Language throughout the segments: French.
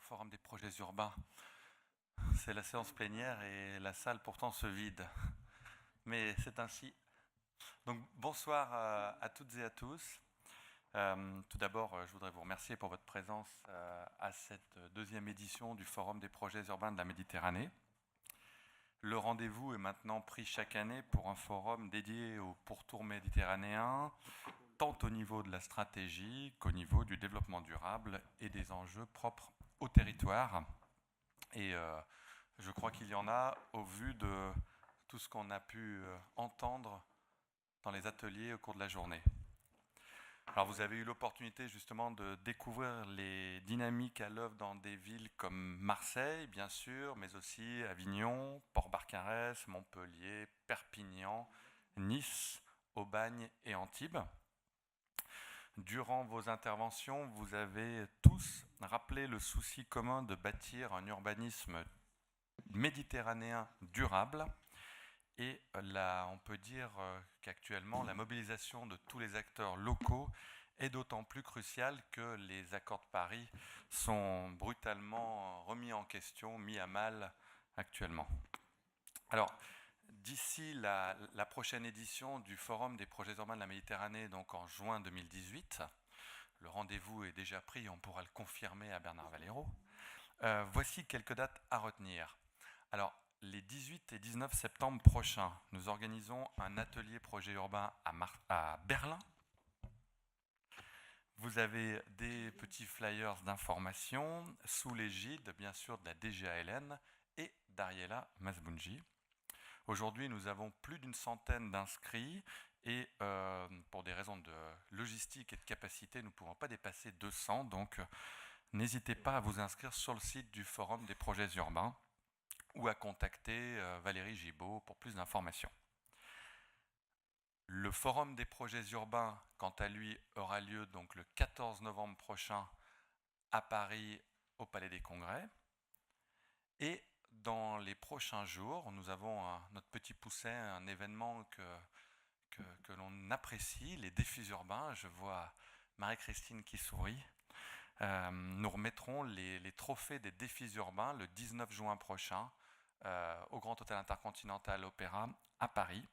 Forum des projets urbains. C'est la séance plénière et la salle pourtant se vide. Mais c'est ainsi. Donc bonsoir à toutes et à tous. Tout d'abord, je voudrais vous remercier pour votre présence à cette deuxième édition du Forum des projets urbains de la Méditerranée. Le rendez-vous est maintenant pris chaque année pour un forum dédié au pourtour méditerranéen, tant au niveau de la stratégie qu'au niveau du développement durable et des enjeux propres au territoire. Et je crois qu'il y en a au vu de tout ce qu'on a pu entendre dans les ateliers au cours de la journée. Alors vous avez eu l'opportunité justement de découvrir les dynamiques à l'œuvre dans des villes comme Marseille, bien sûr, mais aussi Avignon, Port-Barcarès, Montpellier, Perpignan, Nice, Aubagne et Antibes. Durant vos interventions, vous avez tous rappelé le souci commun de bâtir un urbanisme méditerranéen durable. Et là, on peut dire qu'actuellement, la mobilisation de tous les acteurs locaux est d'autant plus cruciale que les accords de Paris sont brutalement remis en question, mis à mal actuellement. Alors, d'ici la prochaine édition du Forum des projets urbains de la Méditerranée, donc en juin 2018, le rendez-vous est déjà pris, on pourra le confirmer à Bernard Valero. Voici quelques dates à retenir. Alors, les 18 et 19 septembre prochains, nous organisons un atelier projet urbain à Berlin. Vous avez des petits flyers d'information sous l'égide, bien sûr, de la DGALN et d'Ariela Masbounji. Aujourd'hui, nous avons plus d'une centaine d'inscrits et pour des raisons de logistique et de capacité, nous ne pouvons pas dépasser 200. Donc, n'hésitez pas à vous inscrire sur le site du Forum des projets urbains ou à contacter Valérie Gibaud pour plus d'informations. Le Forum des projets urbains, quant à lui, aura lieu donc le 14 novembre prochain à Paris, au Palais des Congrès. Et dans les prochains jours, nous avons notre petit pousset, un événement que l'on apprécie, les défis urbains. Je vois Marie-Christine qui sourit. Nous remettrons les trophées des défis urbains le 19 juin prochain au Grand Hôtel Intercontinental Opéra à Paris.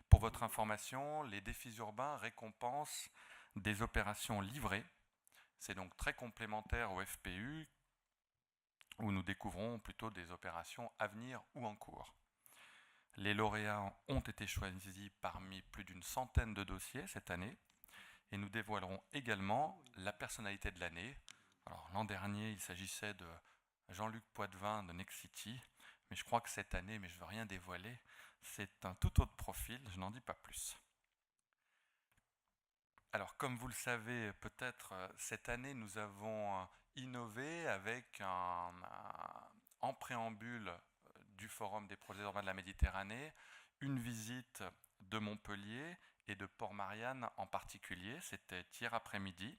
Pour votre information, les défis urbains récompensent des opérations livrées. C'est donc très complémentaire au FPU, où nous découvrons plutôt des opérations à venir ou en cours. Les lauréats ont été choisis parmi plus d'une centaine de dossiers cette année, et nous dévoilerons également la personnalité de l'année. Alors, l'an dernier, il s'agissait de Jean-Luc Poitvin de Nexity, mais je crois que cette année, mais je ne veux rien dévoiler, c'est un tout autre profil, je n'en dis pas plus. Alors, comme vous le savez peut-être, cette année, nous avons innové avec en préambule du Forum des projets urbains de la Méditerranée, une visite de Montpellier et de Port-Marianne en particulier. C'était hier après-midi,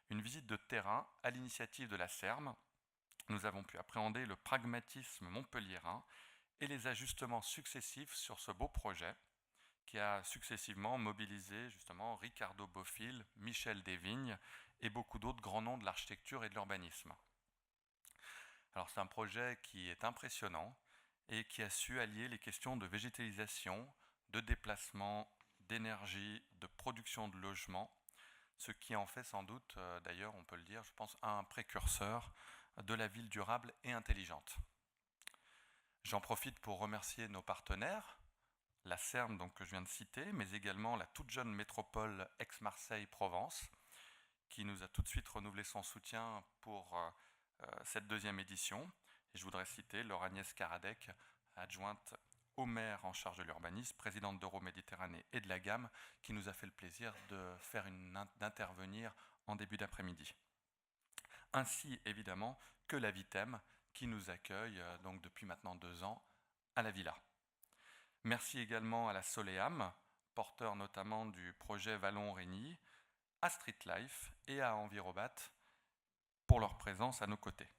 une visite de terrain à l'initiative de la SERM. Nous avons pu appréhender le pragmatisme montpelliérain et les ajustements successifs sur ce beau projet qui a successivement mobilisé justement Ricardo Bofill, Michel Desvignes et beaucoup d'autres grands noms de l'architecture et de l'urbanisme. Alors c'est un projet qui est impressionnant et qui a su allier les questions de végétalisation, de déplacement, d'énergie, de production de logements, ce qui en fait sans doute, d'ailleurs on peut le dire, je pense, un précurseur de la ville durable et intelligente. J'en profite pour remercier nos partenaires, la SERM donc, que je viens de citer, mais également la toute jeune métropole Aix-Marseille-Provence, qui nous a tout de suite renouvelé son soutien pour cette deuxième édition. Et je voudrais citer Laure-Agnès Karadec, adjointe au maire en charge de l'urbanisme, présidente d'Euroméditerranée et de la Gamme, qui nous a fait le plaisir d'intervenir en début d'après-midi. Ainsi évidemment que la Vitem, qui nous accueille donc depuis maintenant 2 ans à la Villa. Merci également à la Soleam, porteur notamment du projet Vallon-Régny, à Streetlife et à Envirobat pour leur présence à nos côtés.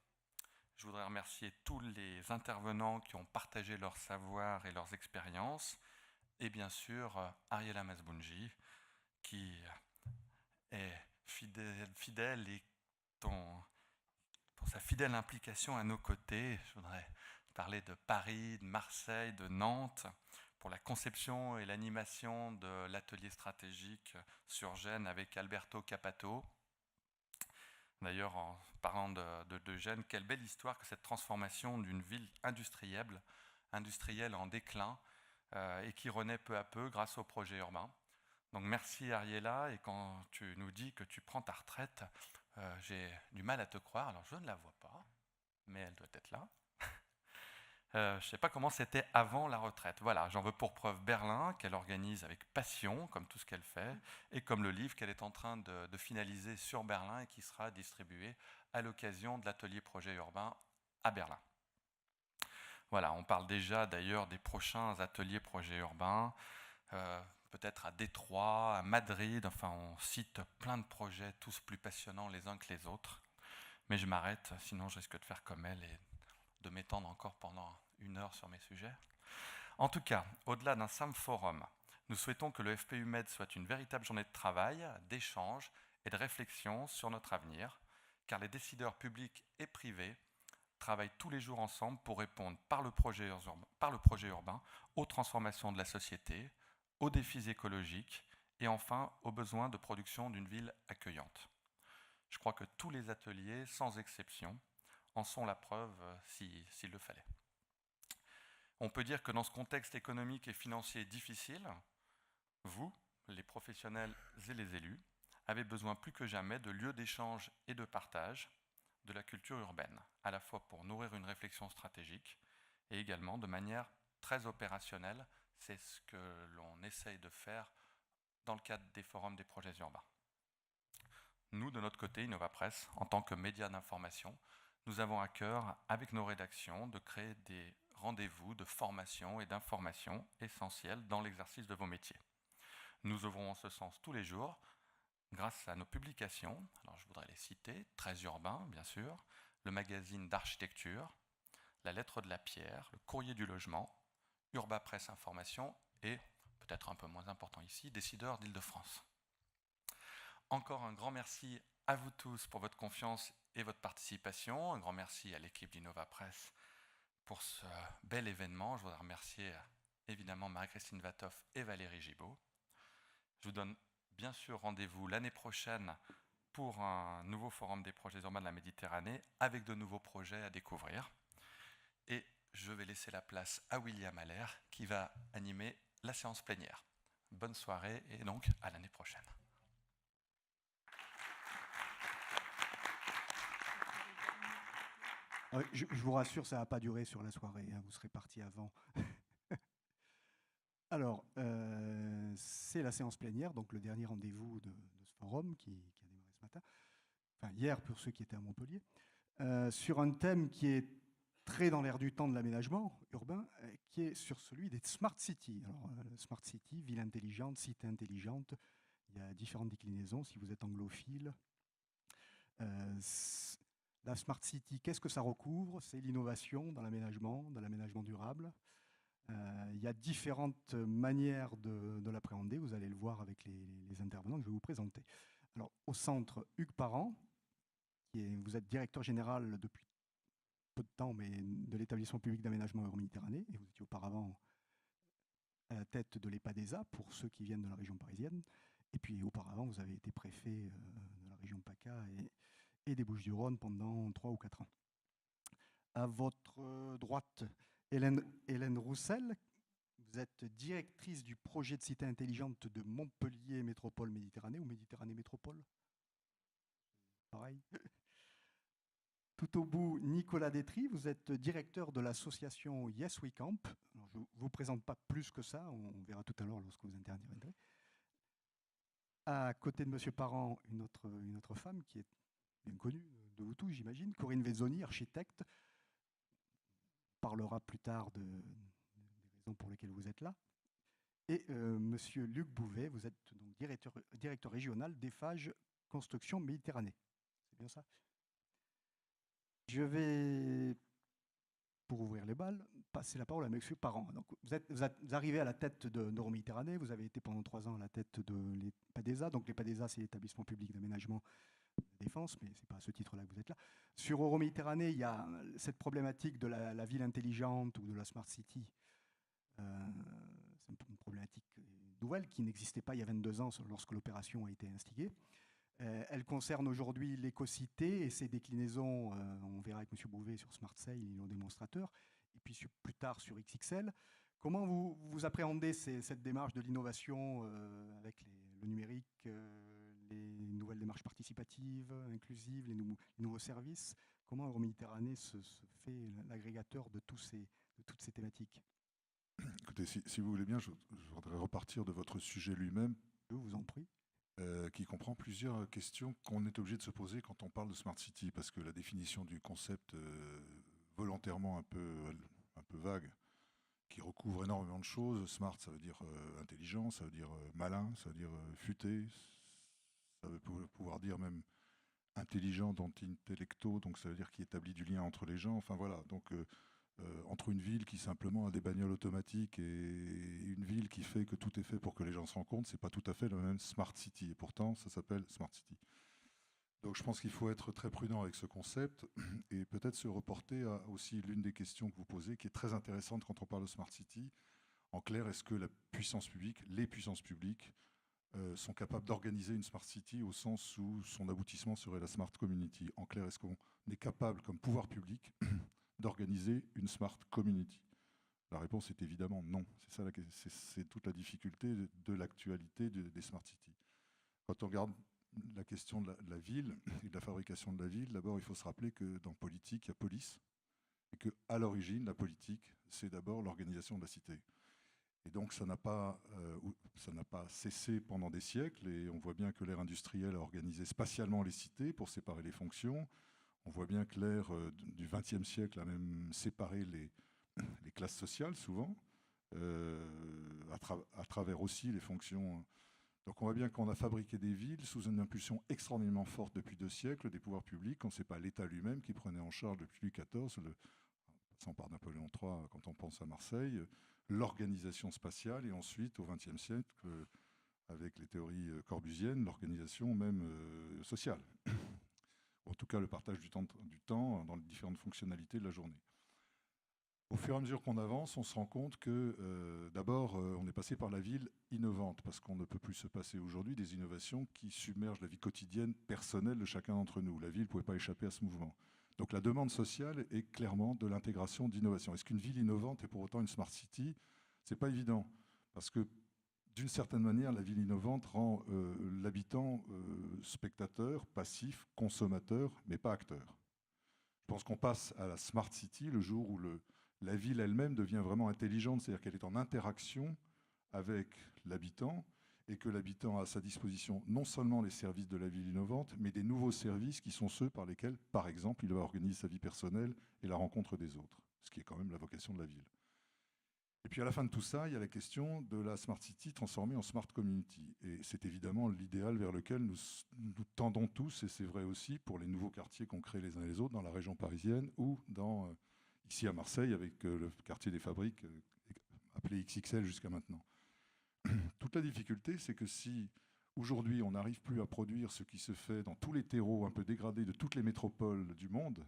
Je voudrais remercier tous les intervenants qui ont partagé leur savoir et leurs expériences, et bien sûr Ariela Masbounji, qui est fidèle et ton pour sa fidèle implication à nos côtés. Je voudrais parler de Paris, de Marseille, de Nantes, pour la conception et l'animation de l'atelier stratégique sur Gênes avec Alberto Capato. D'ailleurs, en parlant de Gênes, quelle belle histoire que cette transformation d'une ville industrielle en déclin, et qui renaît peu à peu grâce au projet urbain. Donc merci Ariella, et quand tu nous dis que tu prends ta retraite, j'ai du mal à te croire. Alors je ne la vois pas, mais elle doit être là. Je ne sais pas comment c'était avant la retraite. Voilà, j'en veux pour preuve Berlin, qu'elle organise avec passion, comme tout ce qu'elle fait, et comme le livre qu'elle est en train de finaliser sur Berlin et qui sera distribué à l'occasion de l'atelier projet urbain à Berlin. Voilà, on parle déjà d'ailleurs des prochains ateliers projets urbains, peut-être à Détroit, à Madrid, enfin on cite plein de projets, tous plus passionnants les uns que les autres. Mais je m'arrête, sinon je risque de faire comme elle et de m'étendre encore pendant 1 heure sur mes sujets. En tout cas, au-delà d'un simple forum, nous souhaitons que le FPU Med soit une véritable journée de travail, d'échange et de réflexion sur notre avenir, car les décideurs publics et privés travaillent tous les jours ensemble pour répondre par le projet urbain aux transformations de la société, aux défis écologiques et enfin aux besoins de production d'une ville accueillante. Je crois que tous les ateliers, sans exception, en sont la preuve s'il le fallait. On peut dire que dans ce contexte économique et financier difficile, vous, les professionnels et les élus, avez besoin plus que jamais de lieux d'échange et de partage de la culture urbaine, à la fois pour nourrir une réflexion stratégique et également de manière très opérationnelle. C'est ce que l'on essaye de faire dans le cadre des forums des projets urbains. Nous, de notre côté, InnovaPress, en tant que média d'information, nous avons à cœur, avec nos rédactions, de créer des rendez-vous de formation et d'information essentiels dans l'exercice de vos métiers. Nous œuvrons en ce sens tous les jours, grâce à nos publications. Alors je voudrais les citer: Très Urbain, bien sûr, le magazine d'architecture, la Lettre de la Pierre, le Courrier du Logement, UrbaPress Information et, peut-être un peu moins important ici, Décideurs d'Île-de-France. Encore un grand merci à vous tous pour votre confiance et votre participation. Un grand merci à l'équipe d'InnovaPress pour ce bel événement. Je voudrais remercier évidemment Marie-Christine Vatoff et Valérie Gibaud. Je vous donne bien sûr rendez-vous l'année prochaine pour un nouveau forum des projets urbains de la Méditerranée avec de nouveaux projets à découvrir. Et je vais laisser la place à William Allaire qui va animer la séance plénière. Bonne soirée et donc à l'année prochaine. Je vous rassure, ça ne va pas durer sur la soirée, hein, vous serez parti avant. Alors, c'est la séance plénière, donc le dernier rendez-vous de ce forum qui a démarré ce matin, enfin hier pour ceux qui étaient à Montpellier, sur un thème qui est très dans l'air du temps de l'aménagement urbain, qui est sur celui des smart cities. Alors, smart city, ville intelligente, cité intelligente, il y a différentes déclinaisons si vous êtes anglophile. La Smart City, qu'est-ce que ça recouvre? C'est l'innovation dans l'aménagement durable. Il y a différentes manières de l'appréhender, vous allez le voir avec les intervenants que je vais vous présenter. Alors, au centre, Hugues Parent, vous êtes directeur général depuis peu de temps, mais de l'établissement public d'aménagement Euroméditerranée, et vous étiez auparavant à la tête de l'EPADESA, pour ceux qui viennent de la région parisienne. Et puis auparavant, vous avez été préfet de la région PACA et des Bouches-du-Rhône pendant 3 ou 4 ans. À votre droite, Hélène Roussel, vous êtes directrice du projet de cité intelligente de Montpellier Métropole Méditerranée ou Méditerranée Métropole. Pareil. Tout au bout, Nicolas Détry, vous êtes directeur de l'association Yes We Camp. Alors, je ne vous présente pas plus que ça, on verra tout à l'heure lorsque vous interviendrez. À côté de M. Parent, une autre femme qui est bien connue de vous tous, j'imagine, Corinne Vezzoni, architecte, parlera plus tard des raisons pour lesquelles vous êtes là. Et Monsieur Luc Bouvet, vous êtes donc directeur régional d'Eiffage Construction Méditerranée. C'est bien ça? Je vais, pour ouvrir les balles, passer la parole à M. Parent. Donc, vous arrivez à la tête d'Euroméditerranée, vous avez été pendant 3 ans à la tête de l'EPADESA. Donc l'EPADESA, c'est l'établissement public d'aménagement de défense, mais ce n'est pas à ce titre-là que vous êtes là. Sur Euroméditerranée, il y a cette problématique de la ville intelligente ou de la smart city. C'est une problématique nouvelle qui n'existait pas il y a 22 ans lorsque l'opération a été instiguée. Elle concerne aujourd'hui l'écocité et ses déclinaisons, on verra avec M. Bouvet sur Smart Sail, nos démonstrateurs, et puis plus tard sur XXL. Comment vous appréhendez cette démarche de l'innovation avec le numérique, les nouvelles démarches participatives, inclusives, les nouveaux services? Comment Euroméditerranée se fait l'agrégateur de toutes ces thématiques? Écoutez, si vous voulez bien, je voudrais repartir de votre sujet lui-même. Je vous en prie. Qui comprend plusieurs questions qu'on est obligé de se poser quand on parle de Smart City, parce que la définition du concept volontairement un peu vague, qui recouvre énormément de choses. Smart, ça veut dire intelligent, ça veut dire malin, ça veut dire futé, ça veut pouvoir dire même intelligent, intellecto, donc ça veut dire qui établit du lien entre les gens. Enfin voilà, donc entre une ville qui simplement a des bagnoles automatiques et une ville qui fait que tout est fait pour que les gens se rencontrent, c'est pas tout à fait le même Smart City. Et pourtant, ça s'appelle Smart City. Donc je pense qu'il faut être très prudent avec ce concept et peut-être se reporter à aussi l'une des questions que vous posez, qui est très intéressante quand on parle de Smart City. En clair, est-ce que la puissance publique, les puissances publiques, sont capables d'organiser une Smart City au sens où son aboutissement serait la Smart Community? En clair, est-ce qu'on est capable, comme pouvoir public, d'organiser une Smart Community? La réponse est évidemment non. C'est toute la difficulté de l'actualité des Smart Cities. Quand on regarde la question de la ville et de la fabrication de la ville, d'abord il faut se rappeler que dans politique, il y a police, et qu'à l'origine, la politique, c'est d'abord l'organisation de la cité. Et donc ça n'a pas cessé pendant des siècles, et on voit bien que l'ère industrielle a organisé spatialement les cités pour séparer les fonctions. On voit bien que l'ère du XXe siècle a même séparé les classes sociales, souvent, à travers aussi les fonctions. Donc on voit bien qu'on a fabriqué des villes sous une impulsion extraordinairement forte depuis 2 siècles des pouvoirs publics, quand ce n'est pas l'État lui-même qui prenait en charge depuis Louis XIV, passant par Napoléon III quand on pense à Marseille, l'organisation spatiale, et ensuite au XXe siècle, avec les théories corbusiennes, l'organisation même sociale. En tout cas, le partage du temps dans les différentes fonctionnalités de la journée. Au fur et à mesure qu'on avance, on se rend compte que d'abord, on est passé par la ville innovante, parce qu'on ne peut plus se passer aujourd'hui des innovations qui submergent la vie quotidienne personnelle de chacun d'entre nous. La ville ne pouvait pas échapper à ce mouvement. Donc la demande sociale est clairement de l'intégration d'innovation. Est-ce qu'une ville innovante est pour autant une smart city? Ce n'est pas évident, parce que d'une certaine manière, la ville innovante rend l'habitant spectateur, passif, consommateur, mais pas acteur. Je pense qu'on passe à la smart city le jour où la ville elle-même devient vraiment intelligente, c'est-à-dire qu'elle est en interaction avec l'habitant, et que l'habitant a à sa disposition non seulement les services de la ville innovante, mais des nouveaux services qui sont ceux par lesquels, par exemple, il va organiser sa vie personnelle et la rencontre des autres, ce qui est quand même la vocation de la ville. Et puis à la fin de tout ça, il y a la question de la Smart City transformée en Smart Community. Et c'est évidemment l'idéal vers lequel nous tendons tous, et c'est vrai aussi pour les nouveaux quartiers qu'on crée les uns et les autres dans la région parisienne ou ici à Marseille avec le quartier des Fabriques, appelé XXL jusqu'à maintenant. Toute la difficulté, c'est que si aujourd'hui on n'arrive plus à produire ce qui se fait dans tous les terreaux un peu dégradés de toutes les métropoles du monde,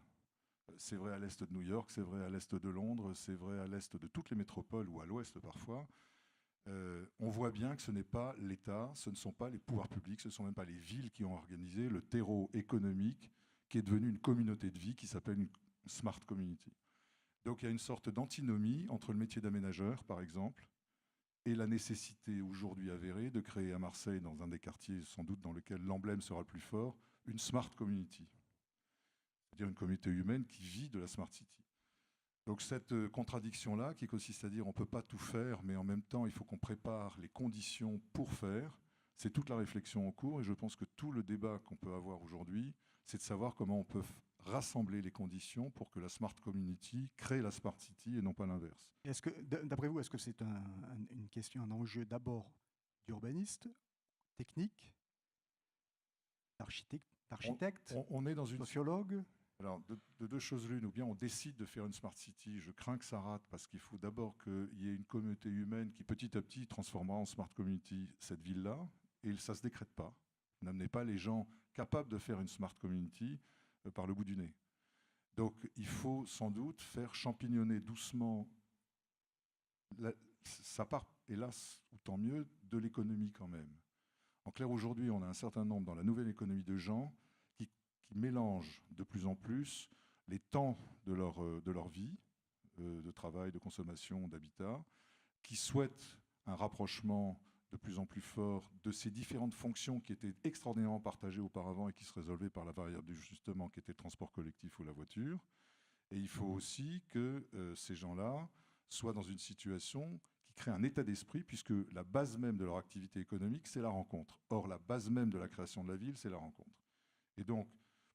c'est vrai à l'est de New York, c'est vrai à l'est de Londres, c'est vrai à l'est de toutes les métropoles ou à l'ouest parfois. On voit bien que ce n'est pas l'État, ce ne sont pas les pouvoirs publics, ce ne sont même pas les villes qui ont organisé le terreau économique qui est devenu une communauté de vie qui s'appelle une smart community. Donc il y a une sorte d'antinomie entre le métier d'aménageur, par exemple, et la nécessité aujourd'hui avérée de créer à Marseille, dans un des quartiers sans doute dans lequel l'emblème sera le plus fort, une smart community. C'est-à-dire une communauté humaine qui vit de la Smart City. Donc cette contradiction-là, qui consiste à dire on ne peut pas tout faire, mais en même temps il faut qu'on prépare les conditions pour faire, c'est toute la réflexion en cours, et je pense que tout le débat qu'on peut avoir aujourd'hui, c'est de savoir comment on peut rassembler les conditions pour que la Smart Community crée la Smart City et non pas l'inverse. Est-ce que, d'après vous, est-ce que c'est une question, un enjeu d'abord d'urbaniste, technique, d'architecte, On est dans une... sociologue? Alors, de deux choses l'une, ou bien on décide de faire une smart city, je crains que ça rate parce qu'il faut d'abord qu'il y ait une communauté humaine qui petit à petit transformera en smart community cette ville-là, et ça ne se décrète pas. N'amenez pas les gens capables de faire une smart community par le bout du nez. Donc il faut sans doute faire champignonner doucement, ça part, hélas, ou tant mieux, de l'économie quand même. En clair, aujourd'hui, on a un certain nombre dans la nouvelle économie de gens qui mélangent de plus en plus les temps de leur vie, de travail, de consommation, d'habitat, qui souhaitent un rapprochement de plus en plus fort de ces différentes fonctions qui étaient extraordinairement partagées auparavant et qui se résolvaient par la variable d'ajustement qui était le transport collectif ou la voiture. Et il faut aussi que ces gens-là soient dans une situation qui crée un état d'esprit, puisque la base même de leur activité économique, c'est la rencontre. Or, la base même de la création de la ville, c'est la rencontre. Et donc,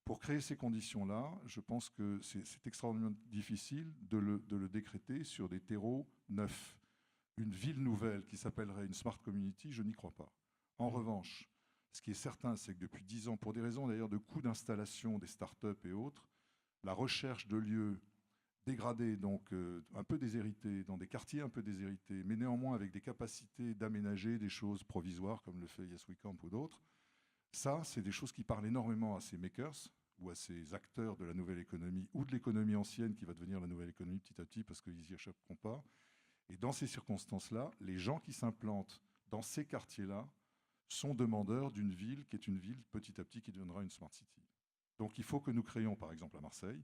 pour créer ces conditions-là, je pense que c'est extraordinairement difficile de le décréter sur des terreaux neufs. Une ville nouvelle qui s'appellerait une smart community, je n'y crois pas. En revanche, ce qui est certain, c'est que depuis 10 ans, pour des raisons d'ailleurs de coûts d'installation des startups et autres, la recherche de lieux dégradés, donc un peu déshérités, dans des quartiers un peu déshérités, mais néanmoins avec des capacités d'aménager des choses provisoires, comme le fait Yes We Camp ou d'autres, ça, c'est des choses qui parlent énormément à ces makers ou à ces acteurs de la nouvelle économie ou de l'économie ancienne qui va devenir la nouvelle économie petit à petit parce qu'ils n'y échapperont pas. Et dans ces circonstances-là, les gens qui s'implantent dans ces quartiers-là sont demandeurs d'une ville qui est une ville petit à petit qui deviendra une smart city. Donc il faut que nous créions, par exemple à Marseille,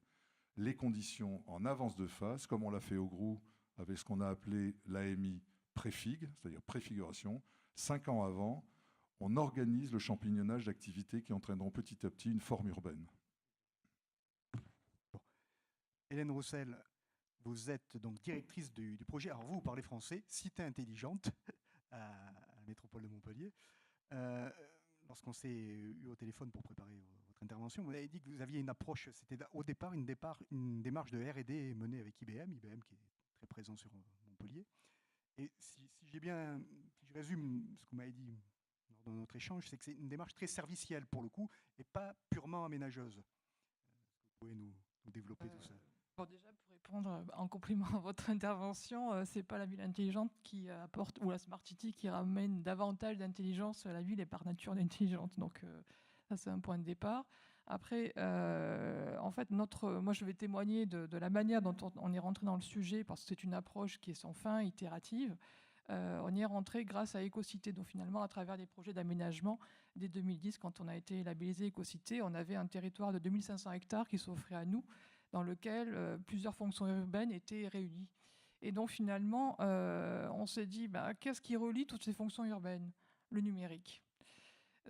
les conditions en avance de phase, comme on l'a fait au GROU avec ce qu'on a appelé l'AMI préfig, c'est-à-dire préfiguration. 5 ans avant, on organise le champignonnage d'activités qui entraîneront petit à petit une forme urbaine. Bon. Hélène Roussel, vous êtes donc directrice du projet. Alors vous parlez français, Cité intelligente à la métropole de Montpellier. Lorsqu'on s'est eu au téléphone pour préparer votre intervention, vous avez dit que vous aviez une approche, c'était au départ une démarche de R&D menée avec IBM qui est très présent sur Montpellier. Et si je résume ce que vous m'avez dit lors de notre échange, c'est que c'est une démarche très servicielle pour le coup et pas purement aménageuse. Est-ce que vous pouvez nous développer tout ça? Bon, déjà, pour répondre en complément à votre intervention, c'est pas la ville intelligente qui apporte, ou la Smart City qui ramène davantage d'intelligence. La ville est par nature intelligente. Donc, ça, c'est un point de départ. Après, en fait, moi, je vais témoigner de la manière dont on est rentré dans le sujet, parce que c'est une approche qui est sans fin, itérative. On y est rentré grâce à Écocité. Donc, finalement, à travers des projets d'aménagement, dès 2010, quand on a été labellisé Écocité, on avait un territoire de 2500 hectares qui s'offrait à nous, dans lequel plusieurs fonctions urbaines étaient réunies. Et donc finalement, on s'est dit, qu'est-ce qui relie toutes ces fonctions urbaines? Le numérique.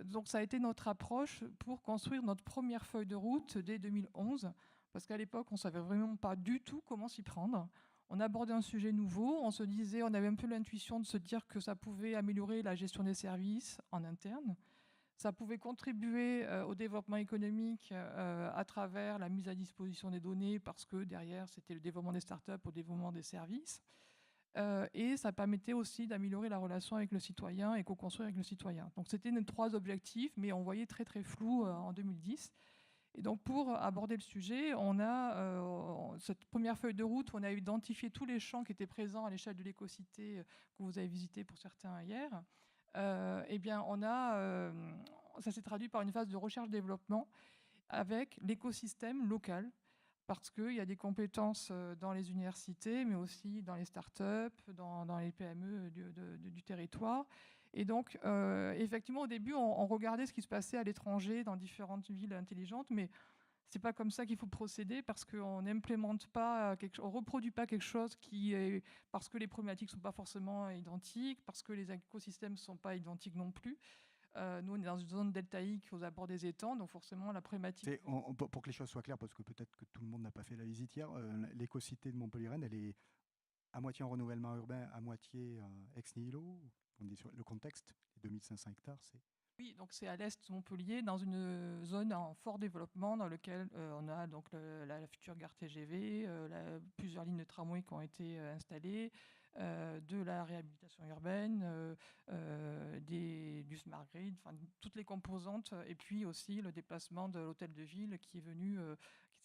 Donc ça a été notre approche pour construire notre première feuille de route dès 2011, parce qu'à l'époque, on ne savait vraiment pas du tout comment s'y prendre. On abordait un sujet nouveau, on se disait, on avait un peu l'intuition de se dire que ça pouvait améliorer la gestion des services en interne. Ça pouvait contribuer au développement économique à travers la mise à disposition des données, parce que derrière, c'était le développement des startups au développement des services. Et ça permettait aussi d'améliorer la relation avec le citoyen et co-construire avec le citoyen. Donc c'était nos 3 objectifs, mais on voyait très très flou en 2010. Et donc pour aborder le sujet, on a cette première feuille de route où on a identifié tous les champs qui étaient présents à l'échelle de l'écocité que vous avez visité pour certains hier. Eh bien, ça s'est traduit par une phase de recherche-développement avec l'écosystème local, parce qu'il y a des compétences dans les universités, mais aussi dans les startups, dans les PME du territoire. Et donc, effectivement, au début, on regardait ce qui se passait à l'étranger, dans différentes villes intelligentes, mais c'est pas comme ça qu'il faut procéder, parce qu'on n'implémente pas, on reproduit pas quelque chose parce que les problématiques sont pas forcément identiques, parce que les écosystèmes sont pas identiques non plus. Nous, on est dans une zone deltaïque aux abords des étangs, donc forcément la problématique. Pour que les choses soient claires, parce que peut-être que tout le monde n'a pas fait la visite hier, l'écocité de Montpellier-Rennes, elle est à moitié en renouvellement urbain, à moitié ex nihilo. On dit sur le contexte, les 2500 hectares, c'est... Oui, donc c'est à l'est de Montpellier, dans une zone en fort développement, dans laquelle on a donc la future gare TGV, plusieurs lignes de tramway qui ont été installées, de la réhabilitation urbaine, du smart grid, toutes les composantes, et puis aussi le déplacement de l'hôtel de ville qui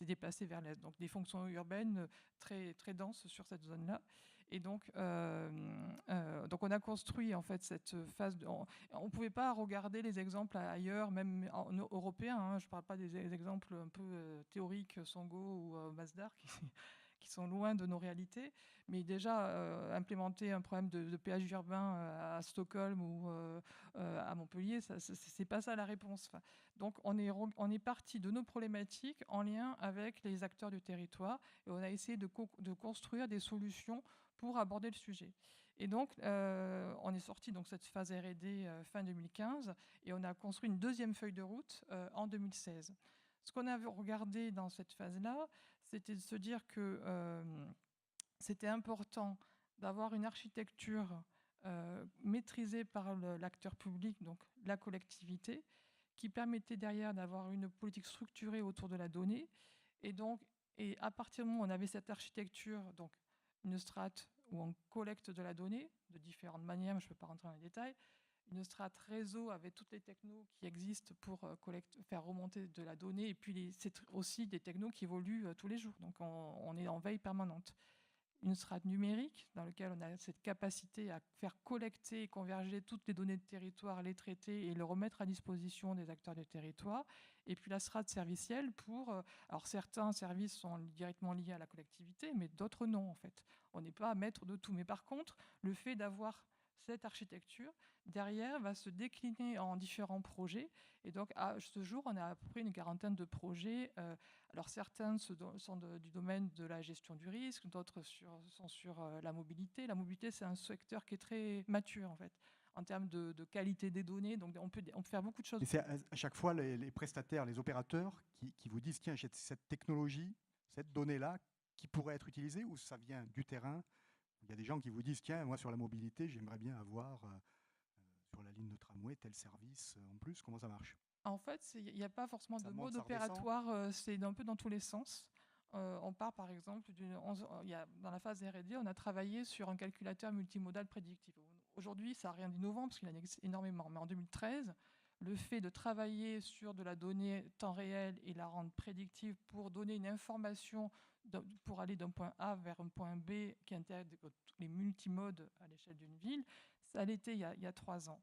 s'est déplacé vers l'est. Donc des fonctions urbaines très, très denses sur cette zone-là. Et donc on a construit en fait cette phase. On ne pouvait pas regarder les exemples ailleurs, même européens. Hein, je ne parle pas des exemples un peu théoriques, Songo ou Masdar, qui sont loin de nos réalités. Mais déjà, implémenter un problème de péage urbain à Stockholm ou à Montpellier, ce n'est pas ça la réponse. Enfin, donc on est parti de nos problématiques en lien avec les acteurs du territoire et on a essayé de construire des solutions pour aborder le sujet. Et donc, on est sorti de cette phase R&D fin 2015 et on a construit une deuxième feuille de route en 2016. Ce qu'on a regardé dans cette phase-là, c'était de se dire que c'était important d'avoir une architecture maîtrisée par l'acteur public, donc la collectivité, qui permettait derrière d'avoir une politique structurée autour de la donnée. Et à partir du moment où on avait cette architecture, donc une strate où on collecte de la donnée de différentes manières, mais je ne peux pas rentrer dans les détails, une strate réseau avec toutes les technos qui existent pour faire remonter de la donnée, et puis c'est aussi des technos qui évoluent tous les jours, donc on est en veille permanente. Une strate numérique dans laquelle on a cette capacité à faire collecter et converger toutes les données de territoire, les traiter et les remettre à disposition des acteurs du territoire. Et puis la strate servicielle alors certains services sont directement liés à la collectivité, mais d'autres non en fait. On n'est pas maître de tout. Mais par contre, le fait d'avoir cette architecture, derrière, va se décliner en différents projets. Et donc, à ce jour, on a à peu près une quarantaine de projets. Alors, certains sont du domaine de la gestion du risque, d'autres sont sur la mobilité. La mobilité, c'est un secteur qui est très mature, en fait, en termes de qualité des données. Donc, on peut faire beaucoup de choses. Et c'est à chaque fois les prestataires, les opérateurs qui vous disent, tiens, j'ai cette technologie, cette donnée-là, qui pourrait être utilisée, ou ça vient du terrain? Il y a des gens qui vous disent, tiens, moi, sur la mobilité, j'aimerais bien avoir sur la ligne de tramway tel service en plus. Comment ça marche? En fait, il n'y a pas forcément Ça de monte, mode ça redescend? opératoire, c'est un peu dans tous les sens. On part par exemple, dans la phase R&D, on a travaillé sur un calculateur multimodal prédictif. Aujourd'hui, ça n'a rien d'innovant parce qu'il en existe énormément. Mais en 2013, le fait de travailler sur de la donnée temps réel et la rendre prédictive pour donner une information pour aller d'un point A vers un point B qui intègre les multimodes à l'échelle d'une ville, ça l'était il y a 3 ans.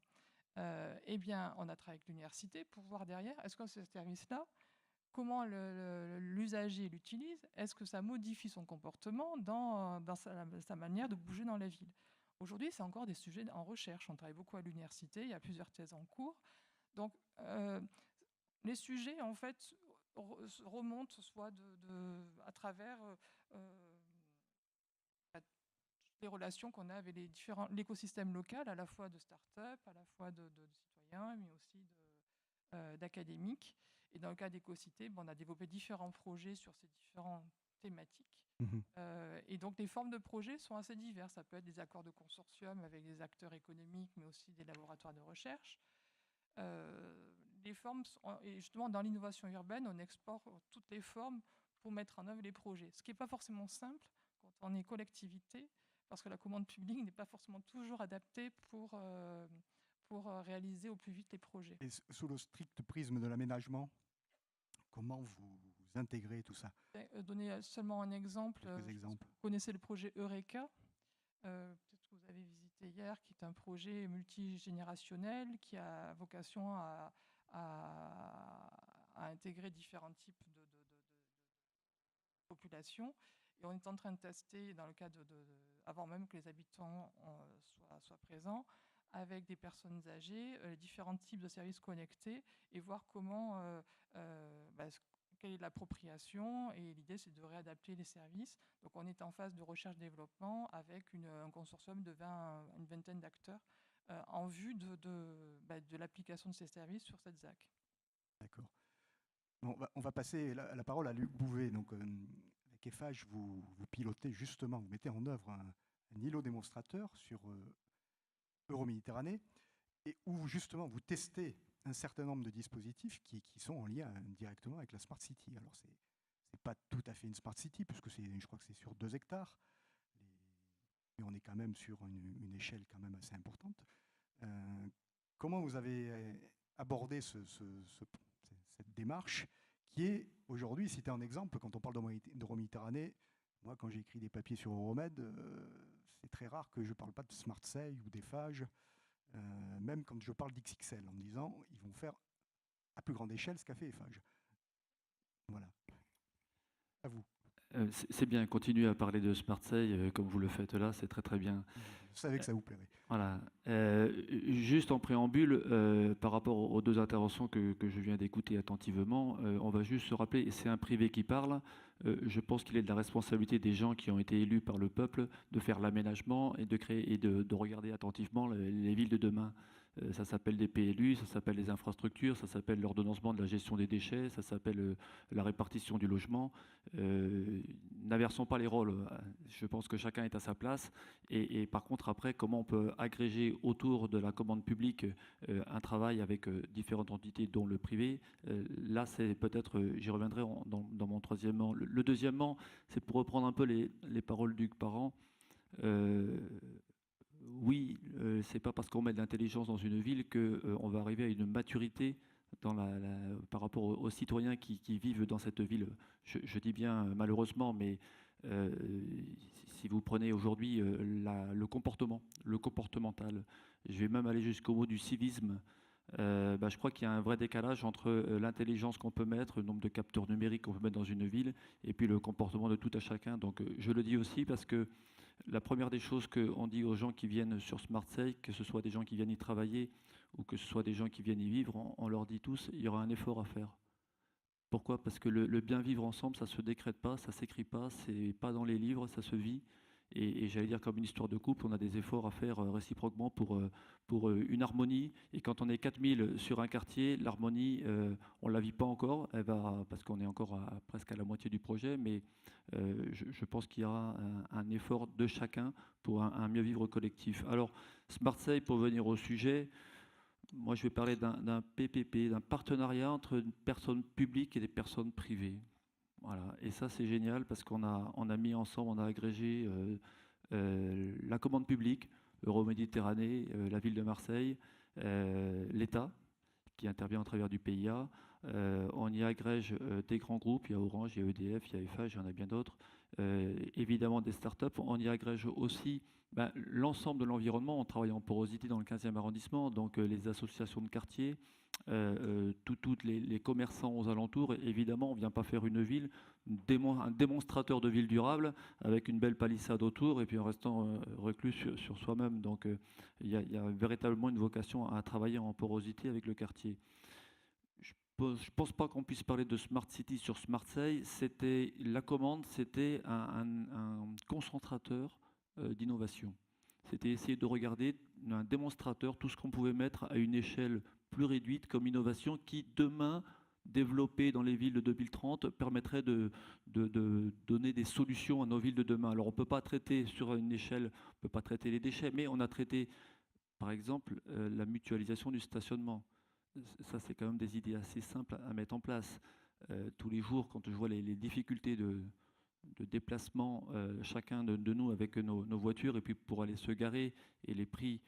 Eh bien, on a travaillé avec l'université pour voir derrière, est-ce que ce service-là, comment l'usager l'utilise, est-ce que ça modifie son comportement dans sa manière de bouger dans la ville. Aujourd'hui, c'est encore des sujets en recherche. On travaille beaucoup à l'université, il y a plusieurs thèses en cours. Donc, les sujets, en fait, remontent soit à travers les relations qu'on a avec l'écosystème local, à la fois de start-up, à la fois de citoyens, mais aussi d'académiques. Et dans le cas d'Écocité, on a développé différents projets sur ces différentes thématiques. Et donc les formes de projets sont assez diverses. Ça peut être des accords de consortium avec des acteurs économiques, mais aussi des laboratoires de recherche. Les formes et justement, dans l'innovation urbaine, on explore toutes les formes pour mettre en œuvre les projets. Ce qui n'est pas forcément simple quand on est collectivité, parce que la commande publique n'est pas forcément toujours adaptée pour réaliser au plus vite les projets. Et sous le strict prisme de l'aménagement, comment vous intégrez tout ça? Donner seulement un exemple. Quelques exemples. Vous connaissez le projet Eureka, peut-être que vous avez visité hier, qui est un projet multigénérationnel qui a vocation à intégrer différents types de populations. Et on est en train de tester, dans le cadre avant même que les habitants soient présents, avec des personnes âgées, différents types de services connectés et voir comment, quelle est l'appropriation. Et l'idée, c'est de réadapter les services. Donc, on est en phase de recherche-développement avec un consortium de une vingtaine d'acteurs en vue de l'application de ces services sur cette ZAC. D'accord. Bon, on va passer la parole à Luc Bouvet. Donc, avec EFAGE, vous pilotez justement, vous mettez en œuvre un îlot démonstrateur sur Euroméditerranée, et où justement vous testez un certain nombre de dispositifs qui sont en lien directement avec la Smart City. Alors, c'est pas tout à fait une Smart City, puisque je crois que c'est sur 2 hectares, mais on est quand même sur une échelle quand même assez importante. Comment vous avez abordé cette démarche qui est aujourd'hui, cité en exemple, quand on parle d'Euroméditerranée, moi, quand j'ai écrit des papiers sur Euromed, c'est très rare que je ne parle pas de Smart Say ou d'Eiffage, même quand je parle d'XXL, en disant ils vont faire à plus grande échelle ce qu'a fait Eiffage. Voilà. À vous. C'est bien, continuez à parler de SmartSay comme vous le faites là, c'est très très bien. Je savais que ça vous plairait. Voilà. Juste en préambule, par rapport aux deux interventions que je viens d'écouter attentivement, on va juste se rappeler, et c'est un privé qui parle, je pense qu'il est de la responsabilité des gens qui ont été élus par le peuple de faire l'aménagement et de créer et de regarder attentivement les villes de demain. Ça s'appelle des PLU, ça s'appelle les infrastructures, ça s'appelle l'ordonnancement de la gestion des déchets, ça s'appelle la répartition du logement. N'inversons pas les rôles. Je pense que chacun est à sa place. Et par contre, après, comment on peut agréger autour de la commande publique un travail avec différentes entités, dont le privé. Là, c'est peut-être, j'y reviendrai dans mon troisièmement. Le deuxièmement, c'est pour reprendre un peu les paroles d'Hugues Parent. Oui, c'est pas parce qu'on met de l'intelligence dans une ville qu'on va arriver à une maturité par rapport aux citoyens qui vivent dans cette ville. Je dis bien malheureusement, mais si vous prenez aujourd'hui le comportemental, je vais même aller jusqu'au mot du civisme. Je crois qu'il y a un vrai décalage entre l'intelligence qu'on peut mettre, le nombre de capteurs numériques qu'on peut mettre dans une ville, et puis le comportement de tout à chacun. Donc je le dis aussi parce que la première des choses qu'on dit aux gens qui viennent sur SmartSay, que ce soit des gens qui viennent y travailler ou que ce soit des gens qui viennent y vivre, on leur dit tous, il y aura un effort à faire. Pourquoi ? Parce que le bien vivre ensemble, ça ne se décrète pas, ça ne s'écrit pas, c'est pas dans les livres, ça se vit. Et j'allais dire, comme une histoire de couple, on a des efforts à faire réciproquement pour une harmonie. Et quand on est 4000 sur un quartier, l'harmonie, on ne la vit pas encore, parce qu'on est encore presque à la moitié du projet, mais je pense qu'il y aura un effort de chacun pour un mieux vivre collectif. Alors, SmartSay, pour venir au sujet, moi je vais parler d'un PPP, d'un partenariat entre une personne publique et des personnes privées. Voilà. Et ça, c'est génial parce qu'on a mis ensemble, on a agrégé la commande publique, Euroméditerranée, la ville de Marseille, l'État, qui intervient au travers du PIA. On y agrège des grands groupes, il y a Orange, il y a EDF, il y a Eiffage, il y en a bien d'autres. Évidemment des startups. On y agrège aussi l'ensemble de l'environnement. On travaille en porosité dans le 15e arrondissement, donc les associations de quartier, tous les commerçants aux alentours. Et évidemment, on ne vient pas faire une ville, un démonstrateur de ville durable avec une belle palissade autour et puis en restant reclus sur soi-même. Donc il y a véritablement une vocation à travailler en porosité avec le quartier. Je ne pense pas qu'on puisse parler de Smart City sur SmartSay. La commande, c'était un concentrateur d'innovation. C'était essayer de regarder un démonstrateur, tout ce qu'on pouvait mettre à une échelle plus réduite comme innovation qui, demain, développée dans les villes de 2030, permettrait de donner des solutions à nos villes de demain. Alors, on ne peut pas traiter sur une échelle, on ne peut pas traiter les déchets, mais on a traité, par exemple, la mutualisation du stationnement. Ça, c'est quand même des idées assez simples à mettre en place. Tous les jours, quand je vois les difficultés de déplacement, chacun de nous avec nos voitures, et puis pour aller se garer, et les prix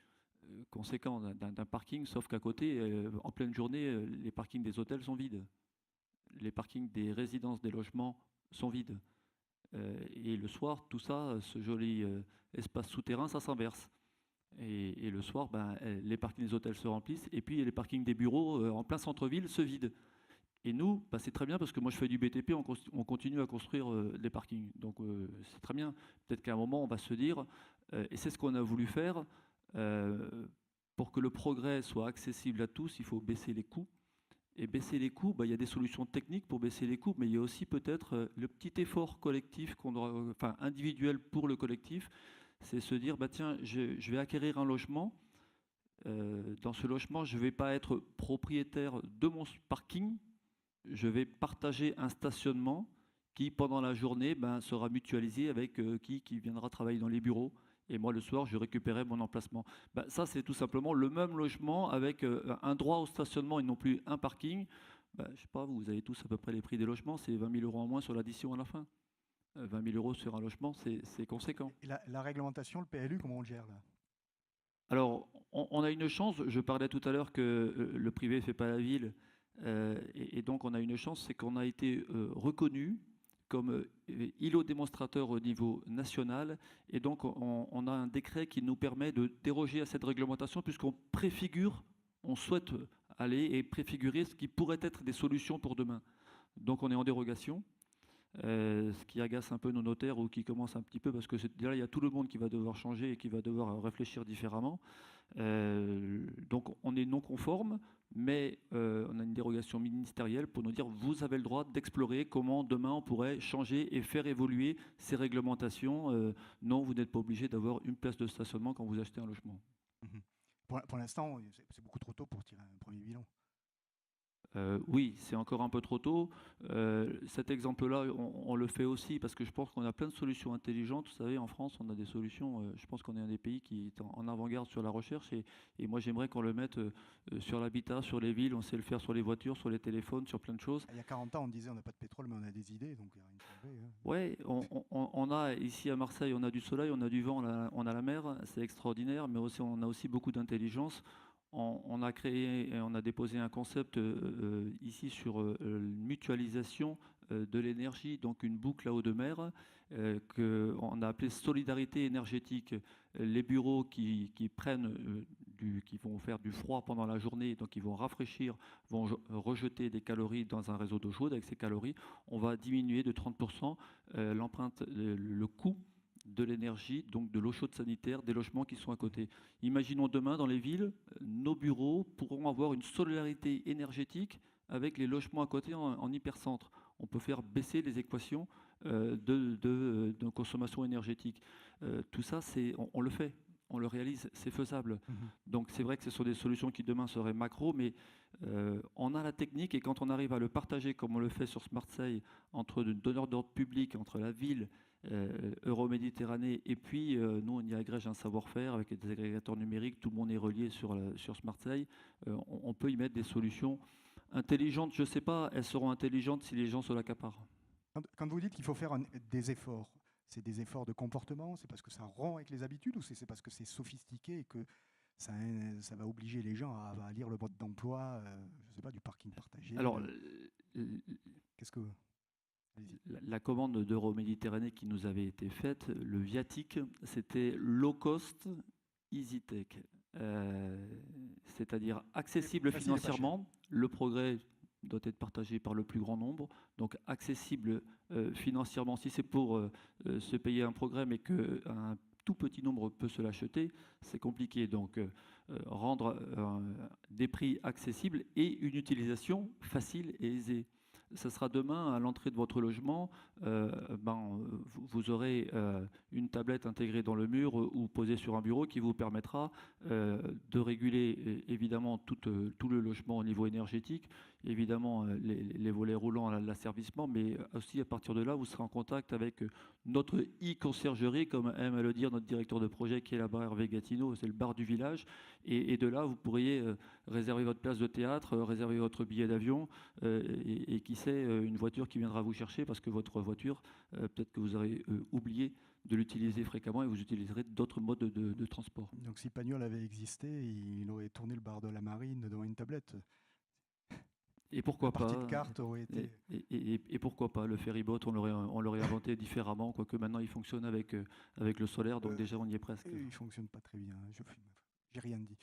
conséquents d'un parking, sauf qu'à côté, en pleine journée, les parkings des hôtels sont vides. Les parkings des résidences, des logements sont vides. Et le soir, tout ça, ce joli espace souterrain, ça s'inverse. Et le soir, les parkings des hôtels se remplissent, et puis les parkings des bureaux en plein centre-ville se vident. Et nous, c'est très bien parce que moi je fais du BTP, on continue à construire des parkings. Donc c'est très bien. Peut-être qu'à un moment, on va se dire, et c'est ce qu'on a voulu faire, pour que le progrès soit accessible à tous, il faut baisser les coûts. Et baisser les coûts, il y a des solutions techniques pour baisser les coûts, mais il y a aussi peut-être le petit effort collectif, individuel pour le collectif, c'est se dire, tiens, je vais acquérir un logement. Dans ce logement, je ne vais pas être propriétaire de mon parking, je vais partager un stationnement qui, pendant la journée, sera mutualisé avec qui viendra travailler dans les bureaux. Et moi, le soir, je récupérerai mon emplacement. Ça, c'est tout simplement le même logement avec un droit au stationnement et non plus un parking. Je ne sais pas, vous avez tous à peu près les prix des logements, c'est 20 000 € en moins sur l'addition à la fin. 20 000 € sur un logement, c'est conséquent. Et la réglementation, le PLU, comment on le gère là ? Alors, on a une chance. Je parlais tout à l'heure que le privé ne fait pas la ville. Et donc on a une chance, c'est qu'on a été reconnu comme îlot démonstrateur au niveau national, et donc on a un décret qui nous permet de déroger à cette réglementation, puisqu'on préfigure, on souhaite aller et préfigurer ce qui pourrait être des solutions pour demain. Donc on est en dérogation, ce qui agace un peu nos notaires, ou qui commence un petit peu, parce que là il y a tout le monde qui va devoir changer et qui va devoir réfléchir différemment. Donc on est non conforme, mais on a une dérogation ministérielle pour nous dire vous avez le droit d'explorer comment demain on pourrait changer et faire évoluer ces réglementations. Non, vous n'êtes pas obligé d'avoir une place de stationnement quand vous achetez un logement. Pour l'instant, c'est beaucoup trop tôt pour tirer un premier bilan. Oui, c'est encore un peu trop tôt. Cet exemple-là, on le fait aussi parce que je pense qu'on a plein de solutions intelligentes. Vous savez, en France, on a des solutions. Je pense qu'on est un des pays qui est en avant-garde sur la recherche. Et moi, j'aimerais qu'on le mette sur l'habitat, sur les villes. On sait le faire sur les voitures, sur les téléphones, sur plein de choses. Il y a 40 ans, on disait on n'a pas de pétrole, mais on a des idées, donc il n'y a rien de trouvé. Ouais, on a ici à Marseille, on a du soleil, on a du vent, on a la mer. C'est extraordinaire, mais aussi, on a aussi beaucoup d'intelligence. On a créé et on a déposé un concept ici sur une mutualisation de l'énergie, donc une boucle à eau de mer qu'on a appelé solidarité énergétique. Les bureaux qui vont faire du froid pendant la journée, donc ils vont rafraîchir, vont rejeter des calories dans un réseau d'eau chaude. Avec ces calories, on va diminuer de 30% l'empreinte, le coût de l'énergie, donc de l'eau chaude sanitaire, des logements qui sont à côté. Imaginons demain, dans les villes, nos bureaux pourront avoir une solidarité énergétique avec les logements à côté en hypercentre. On peut faire baisser les équations de consommation énergétique. Tout ça, on le fait, on le réalise, c'est faisable. Donc c'est vrai que ce sont des solutions qui demain seraient macro, mais on a la technique, et quand on arrive à le partager comme on le fait sur SmartSeil entre des donneurs d'ordre public, entre la ville, Euroméditerranée, et puis nous on y agrège un savoir-faire avec des agrégateurs numériques, tout le monde est relié sur SmartSeil. On peut y mettre des solutions intelligentes, je ne sais pas, elles seront intelligentes si les gens se l'accaparent. Quand vous dites qu'il faut faire des efforts, c'est des efforts de comportement, c'est parce que ça rompt avec les habitudes, ou c'est parce que c'est sophistiqué et que ça va obliger les gens à lire le mode d'emploi, je ne sais pas, du parking partagé? Alors, qu'est-ce que... La commande d'Euroméditerranée qui nous avait été faite, le viatique, c'était low cost, easy tech. C'est-à-dire accessible financièrement. Le progrès doit être partagé par le plus grand nombre. Donc accessible financièrement, si c'est pour se payer un progrès, mais qu'un tout petit nombre peut se l'acheter, c'est compliqué. Donc rendre des prix accessibles et une utilisation facile et aisée. Ça sera demain, à l'entrée de votre logement, vous aurez une tablette intégrée dans le mur ou posée sur un bureau qui vous permettra de réguler évidemment tout le logement au niveau énergétique, évidemment les volets roulants, l'asservissement, mais aussi à partir de là, vous serez en contact avec notre e-conciergerie, comme aime à le dire notre directeur de projet qui est là-bas, Hervé Gatineau, c'est le bar du village. Et de là, vous pourriez réserver votre place de théâtre, réserver votre billet d'avion, et qui sait, une voiture qui viendra vous chercher, parce que votre voiture, peut-être que vous aurez oublié de l'utiliser fréquemment et vous utiliserez d'autres modes de transport. Donc si Pagnol avait existé, il aurait tourné le bar de la Marine devant une tablette. Et pourquoi pas, de cartes aurait été... et pourquoi pas, le ferryboat, on l'aurait inventé différemment, quoique maintenant il fonctionne avec le solaire, donc déjà on y est presque. Il ne fonctionne pas très bien, j'ai rien dit.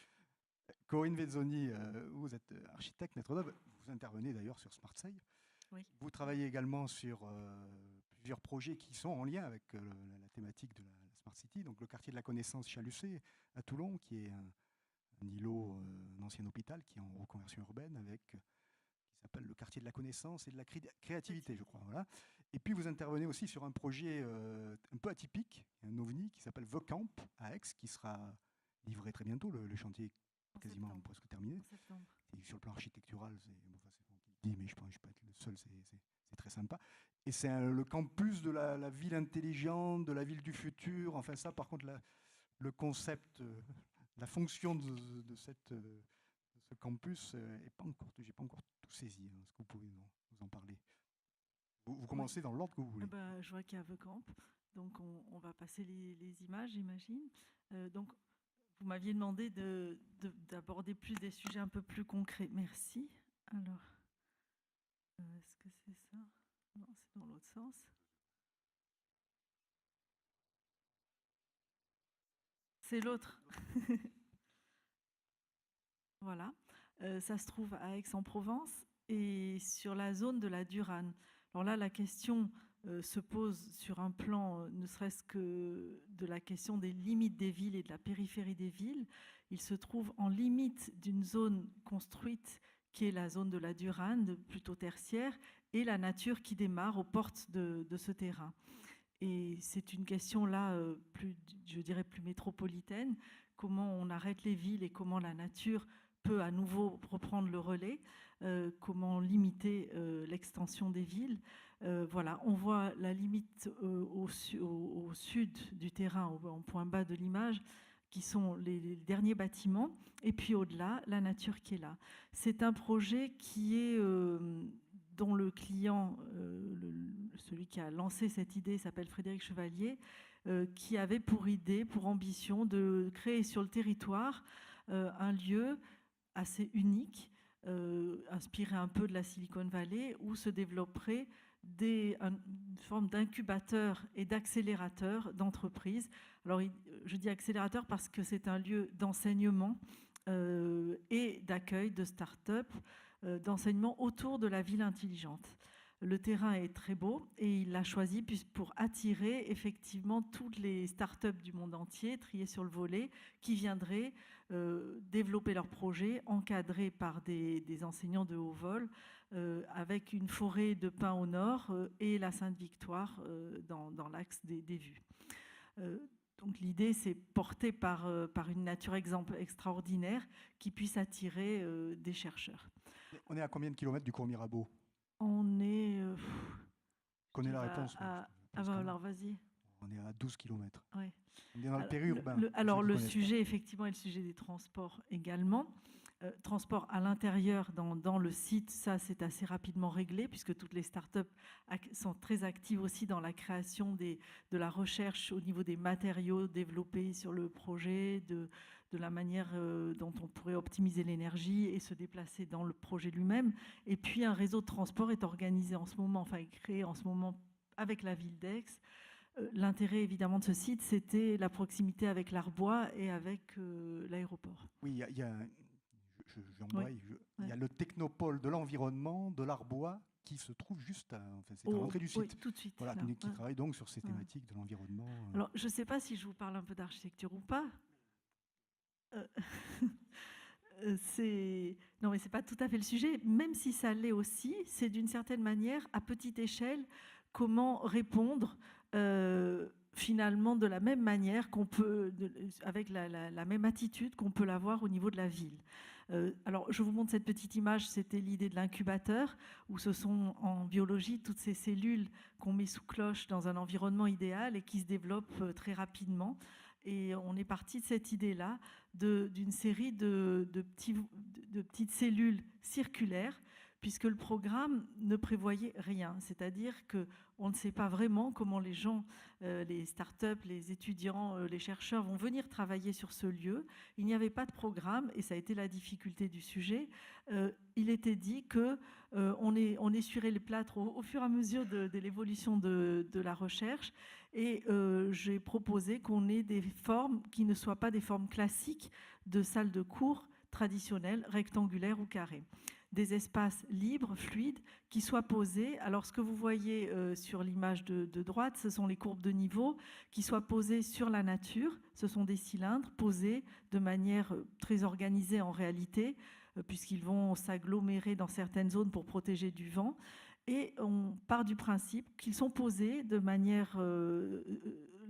Corinne Vezzoni, vous êtes architecte, maître d'œuvre, vous intervenez d'ailleurs sur SmartSeil. Oui. Vous travaillez également sur plusieurs projets qui sont en lien avec la thématique de la Smart City, donc le quartier de la connaissance Chalucé à Toulon, qui est un îlot, un ancien hôpital qui est en reconversion urbaine, qui s'appelle le quartier de la connaissance et de la créativité, je crois. Voilà. Et puis vous intervenez aussi sur un projet un peu atypique, un ovni qui s'appelle The Camp à Aix, qui sera livré très bientôt. Le chantier est quasiment presque terminé. Et sur le plan architectural, c'est dit, mais je pense que je ne peux pas être le seul, c'est très sympa. Et c'est le campus de la ville intelligente, de la ville du futur. Enfin ça, par contre, le concept, la fonction de ce campus, j'ai pas encore tout saisi. Est-ce que vous pouvez nous en parler? Vous commencez dans l'ordre que vous voulez. Je vois qu'il y a The Camp, donc on va passer les images, j'imagine. Donc vous m'aviez demandé d'aborder plus des sujets un peu plus concrets. Merci. Alors. Est-ce que c'est ça? Non, c'est dans l'autre sens. C'est l'autre. Voilà. Ça se trouve à Aix-en-Provence et sur la zone de la Durane. Alors là, la question se pose sur un plan, ne serait-ce que de la question des limites des villes et de la périphérie des villes. Il se trouve en limite d'une zone construite qui est la zone de la Durane, plutôt tertiaire, et la nature qui démarre aux portes de ce terrain. Et c'est une question là, plus, je dirais plus métropolitaine, comment on arrête les villes et comment la nature peut à nouveau reprendre le relais, comment limiter l'extension des villes. Voilà, on voit la limite au sud du terrain, en point bas de l'image, qui sont les derniers bâtiments, et puis au-delà, la nature qui est là. C'est un projet qui est, dont le client, celui qui a lancé cette idée, s'appelle Frédéric Chevalier, qui avait pour idée, pour ambition de créer sur le territoire un lieu assez unique, inspiré un peu de la Silicon Valley, où se développerait une forme d'incubateur et d'accélérateur d'entreprises. Alors, je dis accélérateur parce que c'est un lieu d'enseignement et d'accueil de start-up, d'enseignement autour de la ville intelligente. Le terrain est très beau et il l'a choisi pour attirer effectivement toutes les startups du monde entier, triées sur le volet, qui viendraient développer leurs projets, encadrés par des enseignants de haut vol, avec une forêt de pins au nord et la Sainte-Victoire dans l'axe des vues. Donc l'idée, c'est porté par une nature extraordinaire qui puisse attirer des chercheurs. On est à combien de kilomètres du cours Mirabeau? On est... Je connais la réponse. Alors vas-y. On est à 12 km. Ouais. On est dans le périurbain. Alors le sujet, effectivement, est le sujet des transports également. Transport à l'intérieur dans le site, ça c'est assez rapidement réglé puisque toutes les startups sont très actives aussi dans la création de la recherche au niveau des matériaux développés sur le projet, de la manière dont on pourrait optimiser l'énergie et se déplacer dans le projet lui-même. Et puis un réseau de transport est organisé en ce moment, enfin créé en ce moment avec la ville d'Aix. L'intérêt évidemment de ce site, c'était la proximité avec l'Arbois et avec l'aéroport. Oui, il y a le technopôle de l'environnement, de l'Arbois, qui se trouve juste à l'entrée du site. Oui, tout de suite. Voilà, qui travaille donc sur ces thématiques de l'environnement. Alors, je ne sais pas si je vous parle un peu d'architecture ou pas. Non, mais ce n'est pas tout à fait le sujet. Même si ça l'est aussi, c'est d'une certaine manière, à petite échelle, comment répondre finalement de la même manière qu'on peut, avec la même attitude qu'on peut l'avoir au niveau de la ville. Alors, je vous montre cette petite image, c'était l'idée de l'incubateur, où ce sont en biologie toutes ces cellules qu'on met sous cloche dans un environnement idéal et qui se développent très rapidement. Et on est parti de cette idée-là, d'une série de petites cellules circulaires, puisque le programme ne prévoyait rien. C'est-à-dire qu'on ne sait pas vraiment comment les gens, les startups, les étudiants, les chercheurs vont venir travailler sur ce lieu. Il n'y avait pas de programme, et ça a été la difficulté du sujet. Il était dit qu'on essuierait les plâtres au fur et à mesure de l'évolution de la recherche. Et j'ai proposé qu'on ait des formes qui ne soient pas des formes classiques de salles de cours traditionnelles, rectangulaires ou carrées. Des espaces libres, fluides, qui soient posés. Alors, ce que vous voyez sur l'image de droite, ce sont les courbes de niveau, qui soient posées sur la nature. Ce sont des cylindres posés de manière très organisée en réalité, puisqu'ils vont s'agglomérer dans certaines zones pour protéger du vent. Et on part du principe qu'ils sont posés de manière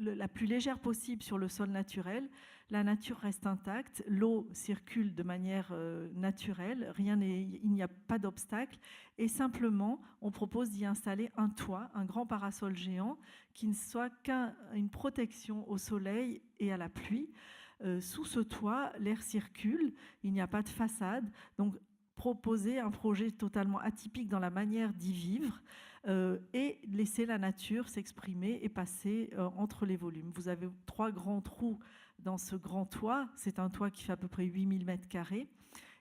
la plus légère possible sur le sol naturel. La nature reste intacte, l'eau circule de manière naturelle, il n'y a pas d'obstacle. Et simplement, on propose d'y installer un toit, un grand parasol géant, qui ne soit qu'une protection au soleil et à la pluie. Sous ce toit, l'air circule, il n'y a pas de façade. Donc, proposer un projet totalement atypique dans la manière d'y vivre et laisser la nature s'exprimer et passer entre les volumes. Vous avez 3 grands trous dans ce grand toit. C'est un toit qui fait à peu près 8000 mètres carrés.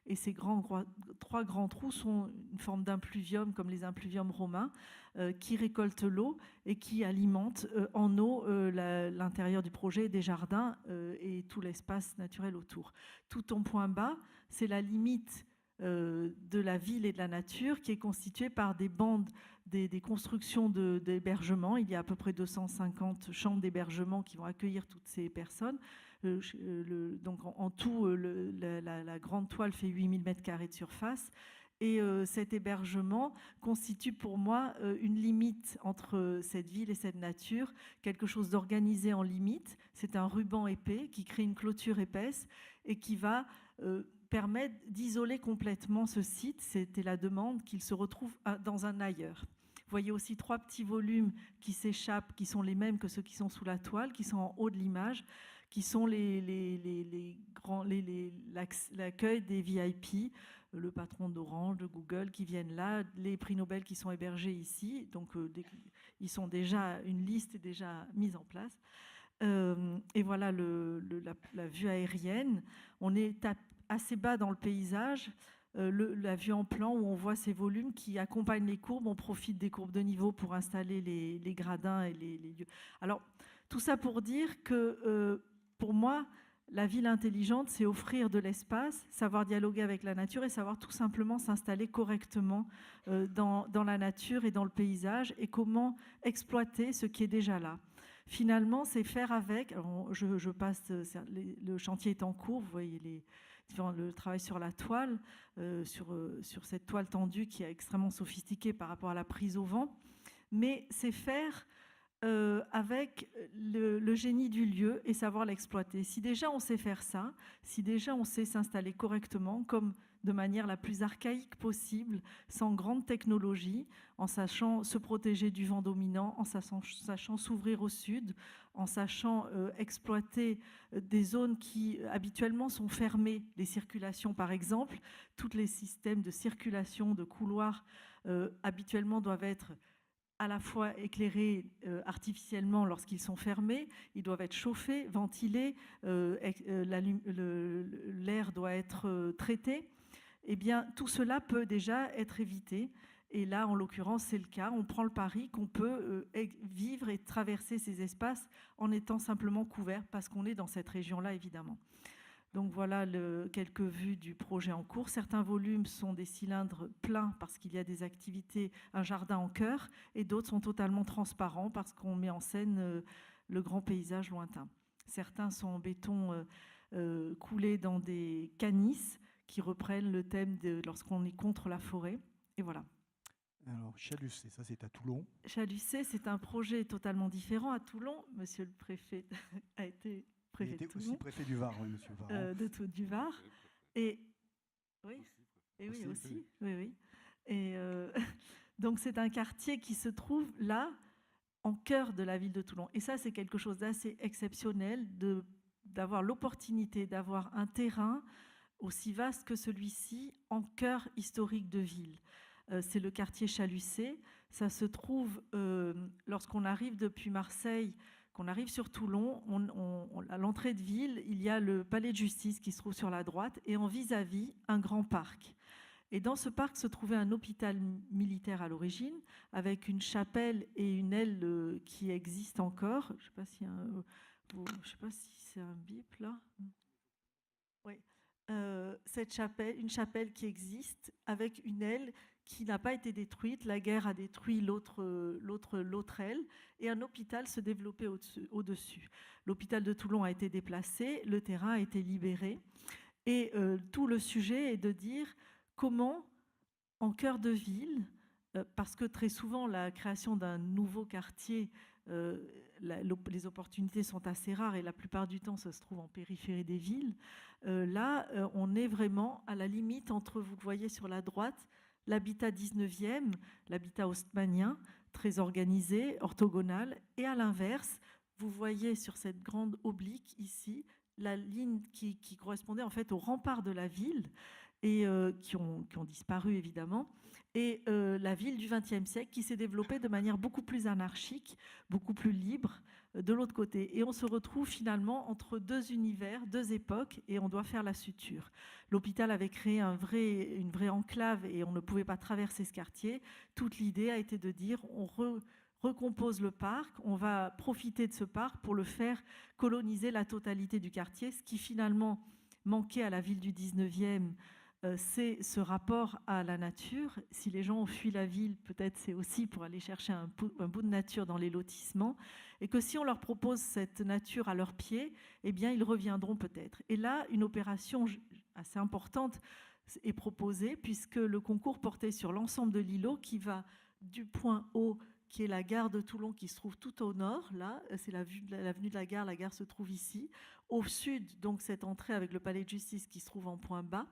Et ces trois grands trous sont une forme d'impluvium, comme les impluviums romains, qui récoltent l'eau et qui alimentent en eau l'intérieur du projet, des jardins et tout l'espace naturel autour. Tout en point bas, c'est la limite de la ville et de la nature qui est constituée par des bandes, des constructions d'hébergement. Il y a à peu près 250 chambres d'hébergement qui vont accueillir toutes ces personnes. Donc en tout, la grande toile fait 8000 m² de surface. Et cet hébergement constitue pour moi une limite entre cette ville et cette nature, quelque chose d'organisé en limite. C'est un ruban épais qui crée une clôture épaisse et qui va permettre d'isoler complètement ce site. C'était la demande, qu'il se retrouve dans un ailleurs. Vous voyez aussi 3 petits volumes qui s'échappent, qui sont les mêmes que ceux qui sont sous la toile, qui sont en haut de l'image, qui sont l'accueil des VIP, le patron d'Orange, de Google qui viennent là, les prix Nobel qui sont hébergés ici. Donc, ils sont déjà, une liste est déjà mise en place. Et voilà la vue aérienne. On est assez bas dans le paysage. La vue en plan où on voit ces volumes qui accompagnent les courbes. On profite des courbes de niveau pour installer les gradins et les lieux. Alors, tout ça pour dire que pour moi, la ville intelligente, c'est offrir de l'espace, savoir dialoguer avec la nature et savoir tout simplement s'installer correctement dans la nature et dans le paysage et comment exploiter ce qui est déjà là. Finalement, c'est faire avec. Alors, je passe, le chantier est en cours, vous voyez le travail sur la toile, sur cette toile tendue qui est extrêmement sophistiquée par rapport à la prise au vent, mais c'est faire avec le génie du lieu et savoir l'exploiter. Si déjà on sait faire ça, si déjà on sait s'installer correctement, comme de manière la plus archaïque possible, sans grande technologie, en sachant se protéger du vent dominant, en sachant s'ouvrir au sud, en sachant exploiter des zones qui habituellement sont fermées, les circulations par exemple, tous les systèmes de circulation, de couloirs habituellement doivent être à la fois éclairés artificiellement lorsqu'ils sont fermés, ils doivent être chauffés, ventilés, l'air doit être traité. Eh bien, tout cela peut déjà être évité. Et là, en l'occurrence, c'est le cas. On prend le pari qu'on peut vivre et traverser ces espaces en étant simplement couvert parce qu'on est dans cette région-là, évidemment. Donc voilà quelques vues du projet en cours. Certains volumes sont des cylindres pleins parce qu'il y a des activités, un jardin en cœur, et d'autres sont totalement transparents parce qu'on met en scène le grand paysage lointain. Certains sont en béton coulé dans des canisses qui reprennent le thème de lorsqu'on est contre la forêt. Et voilà. Alors, Chalussé, ça c'est à Toulon. Chalussé, c'est un projet totalement différent. À Toulon, monsieur le préfet a été préfet de Toulon. Il était aussi préfet du Var, oui, monsieur Var. Du Var. Et oui, et oui aussi. Oui. Et donc c'est un quartier qui se trouve là, en cœur de la ville de Toulon. Et ça, c'est quelque chose d'assez exceptionnel d'avoir l'opportunité d'avoir un terrain aussi vaste que celui-ci en cœur historique de ville. C'est le quartier Chalussé. Ça se trouve, lorsqu'on arrive depuis Marseille, qu'on arrive sur Toulon, à l'entrée de ville, il y a le palais de justice qui se trouve sur la droite et en vis-à-vis, un grand parc. Et dans ce parc se trouvait un hôpital militaire à l'origine, avec une chapelle et une aile qui existent encore. Je ne sais pas si c'est un bip là. Oui. Une chapelle qui existe avec une aile qui n'a pas été détruite. La guerre a détruit l'autre aile et un hôpital se développait au-dessus. L'hôpital de Toulon a été déplacé, le terrain a été libéré et tout le sujet est de dire comment, en cœur de ville, parce que très souvent la création d'un nouveau quartier, les opportunités sont assez rares et la plupart du temps ça se trouve en périphérie des villes. Là, on est vraiment à la limite entre, vous le voyez sur la droite, l'habitat 19e, l'habitat haussmannien, très organisé, orthogonal, et à l'inverse, vous voyez sur cette grande oblique ici, la ligne qui correspondait en fait aux remparts de la ville, et qui ont disparu évidemment, et la ville du XXe siècle qui s'est développée de manière beaucoup plus anarchique, beaucoup plus libre, de l'autre côté. Et on se retrouve finalement entre deux univers, deux époques, et on doit faire la suture. L'hôpital avait créé une vraie enclave et on ne pouvait pas traverser ce quartier. Toute l'idée a été de dire on recompose le parc, on va profiter de ce parc pour le faire coloniser la totalité du quartier, ce qui finalement manquait à la ville du 19e, c'est ce rapport à la nature. Si les gens ont fui la ville, peut-être c'est aussi pour aller chercher un bout de nature dans les lotissements, et que si on leur propose cette nature à leurs pieds, eh bien ils reviendront peut-être. Et là, une opération assez importante est proposée, puisque le concours portait sur l'ensemble de l'îlot qui va du point haut, qui est la gare de Toulon, qui se trouve tout au nord, là, c'est l'avenue de la gare se trouve ici. Au sud, donc cette entrée avec le palais de justice qui se trouve en point bas,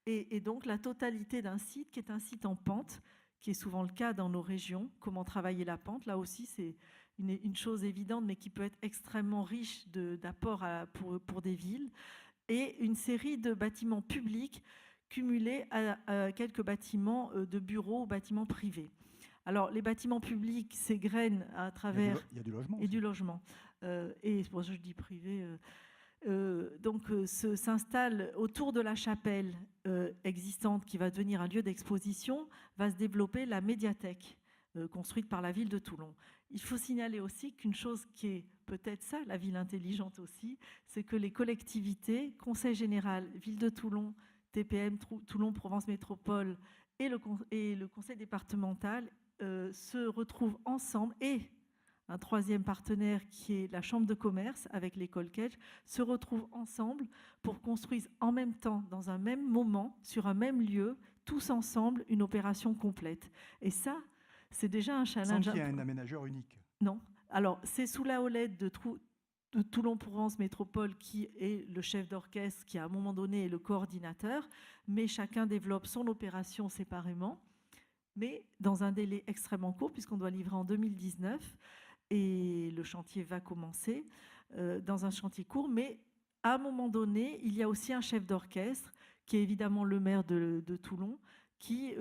et donc la totalité d'un site qui est un site en pente, qui est souvent le cas dans nos régions. Comment travailler la pente, là aussi c'est une chose évidente, mais qui peut être extrêmement riche d'apports pour des villes, et une série de bâtiments publics cumulés à quelques bâtiments de bureaux ou bâtiments privés. Alors, les bâtiments publics s'égrènent à travers... Il y a du logement. Et du logement. Et c'est pour ça que je dis privé. S'installe autour de la chapelle existante qui va devenir un lieu d'exposition, va se développer la médiathèque construite par la ville de Toulon. Il faut signaler aussi qu'une chose qui est peut-être ça, la ville intelligente aussi, c'est que les collectivités, Conseil général, Ville de Toulon, TPM, Toulon Provence Métropole et le Conseil départemental se retrouvent ensemble, et un troisième partenaire qui est la Chambre de commerce avec l'école Kedge, se retrouvent ensemble pour construire en même temps, dans un même moment, sur un même lieu, tous ensemble, une opération complète. Et ça, c'est déjà un challenge. Sans qu'il y ait un aménageur unique. Non. Alors, c'est sous la houlette de Toulon-Provence Métropole qui est le chef d'orchestre, qui à un moment donné est le coordinateur, mais chacun développe son opération séparément, mais dans un délai extrêmement court, puisqu'on doit livrer en 2019, et le chantier va commencer dans un chantier court, mais à un moment donné, il y a aussi un chef d'orchestre, qui est évidemment le maire de Toulon, qui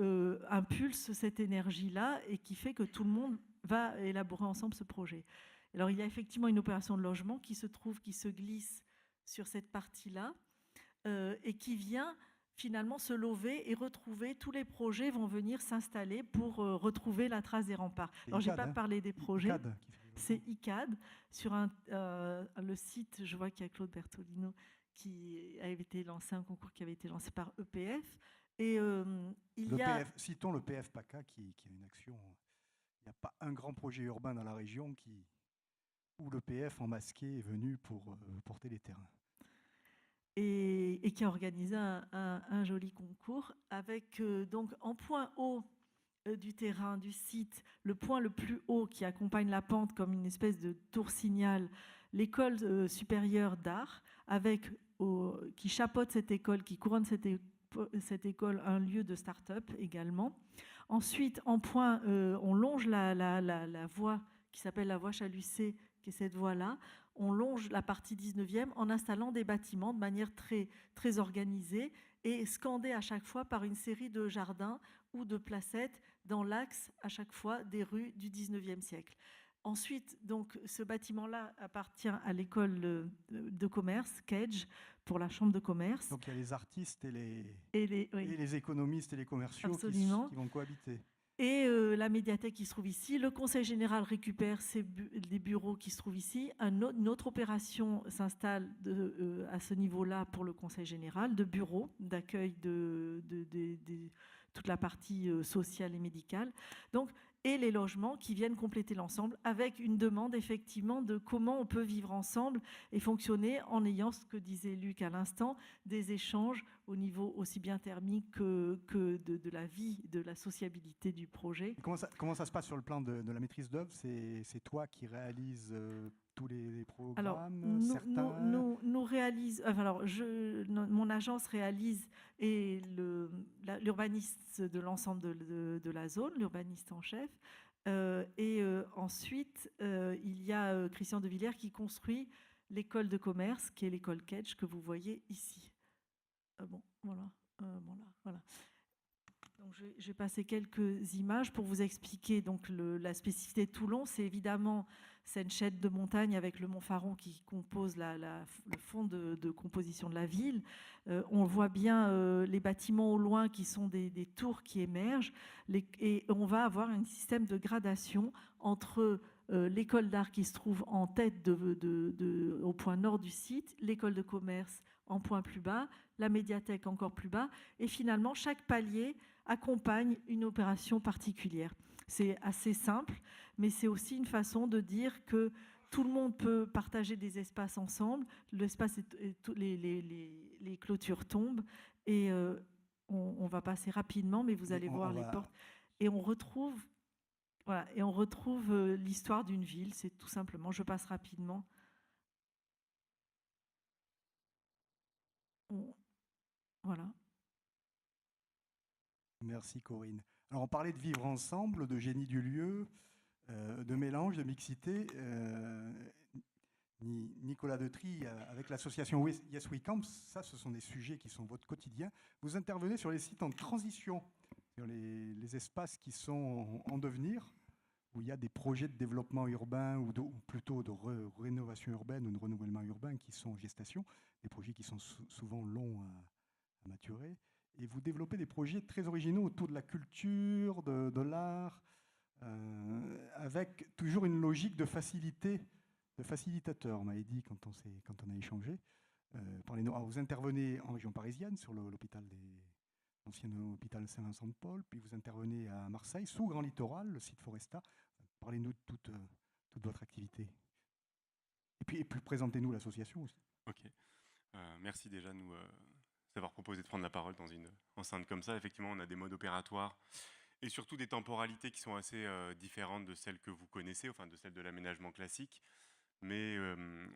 impulse cette énergie-là et qui fait que tout le monde va élaborer ensemble ce projet. Alors, il y a effectivement une opération de logement qui se glisse sur cette partie-là et qui vient finalement se lever et retrouver, tous les projets vont venir s'installer pour retrouver la trace des remparts. Alors, je n'ai pas parlé des projets. C'est ICAD. Sur le site, je vois qu'il y a Claude Bertolino qui a été lancé, un concours qui avait été lancé par EPF. Et citons le PF PACA qui est une action. Il n'y a pas un grand projet urbain dans la région où le PF en masqué est venu pour porter les terrains. Et qui a organisé un joli concours avec donc en point haut du terrain, du site, le point le plus haut qui accompagne la pente comme une espèce de tour signal, l'école supérieure d'art, qui chapeaute cette école, qui couronne cette école, un lieu de start-up également. Ensuite, en point, on longe la voie qui s'appelle la voie Chalucé, qui est cette voie-là. On longe la partie 19e en installant des bâtiments de manière très, très organisée et scandés à chaque fois par une série de jardins ou de placettes dans l'axe à chaque fois des rues du 19e siècle. Ensuite, donc, ce bâtiment-là appartient à l'école de commerce, Kedge, pour la chambre de commerce. Donc il y a les artistes et les économistes et les commerciaux qui vont cohabiter. Et la médiathèque qui se trouve ici. Le conseil général récupère des bureaux qui se trouvent ici. Une autre opération s'installe à ce niveau-là pour le conseil général, de bureaux, d'accueil de toute la partie sociale et médicale. Donc, et les logements qui viennent compléter l'ensemble avec une demande effectivement de comment on peut vivre ensemble et fonctionner en ayant, ce que disait Luc à l'instant, des échanges au niveau aussi bien thermique que de la vie, de la sociabilité du projet. Et comment ça se passe sur le plan de la maîtrise d'œuvre? C'est toi qui réalises tous les programmes? Alors, nous réalise. Alors, mon agence réalise et l'urbaniste de l'ensemble de la zone, l'urbaniste en chef. Ensuite, il y a Christian de Villers qui construit l'école de commerce, qui est l'école Kedge que vous voyez ici. Voilà. Donc, je Je vais passer quelques images pour vous expliquer donc la spécificité de Toulon. C'est évidemment cette chaîne de montagne avec le Mont Faron qui compose le fond de composition de la ville. On voit bien les bâtiments au loin qui sont des tours qui émergent. Et on va avoir un système de gradation entre l'école d'art qui se trouve en tête au point nord du site, l'école de commerce en point plus bas, la médiathèque encore plus bas, et finalement chaque palier accompagne une opération particulière. C'est assez simple, mais c'est aussi une façon de dire que tout le monde peut partager des espaces ensemble, l'espace les clôtures tombent, et on va passer rapidement, mais vous allez voir les portes, et on retrouve... Voilà, et on retrouve l'histoire d'une ville, c'est tout simplement, je passe rapidement. Voilà. Merci Corinne. Alors on parlait de vivre ensemble, de génie du lieu, de mélange, de mixité. Nicolas Detry, avec l'association Yes We Camp, ça ce sont des sujets qui sont votre quotidien. Vous intervenez sur les sites en transition, sur les espaces qui sont en devenir, où il y a des projets de développement urbain ou plutôt de rénovation urbaine ou de renouvellement urbain qui sont en gestation, des projets qui sont souvent longs à maturer. Et vous développez des projets très originaux autour de la culture, de l'art, avec toujours une logique de facilité, de facilitateur, on m'avait dit quand on a échangé. Alors vous intervenez en région parisienne, sur l'ancien hôpital Saint-Vincent-de-Paul, puis vous intervenez à Marseille, sous Grand Littoral, le site Foresta. Parlez-nous de toute votre activité. Et puis présentez-nous l'association aussi. Ok. Merci déjà de nous d'avoir proposé de prendre la parole dans une enceinte comme ça. Effectivement, on a des modes opératoires et surtout des temporalités qui sont assez différentes de celles que vous connaissez, enfin de celles de l'aménagement classique. Mais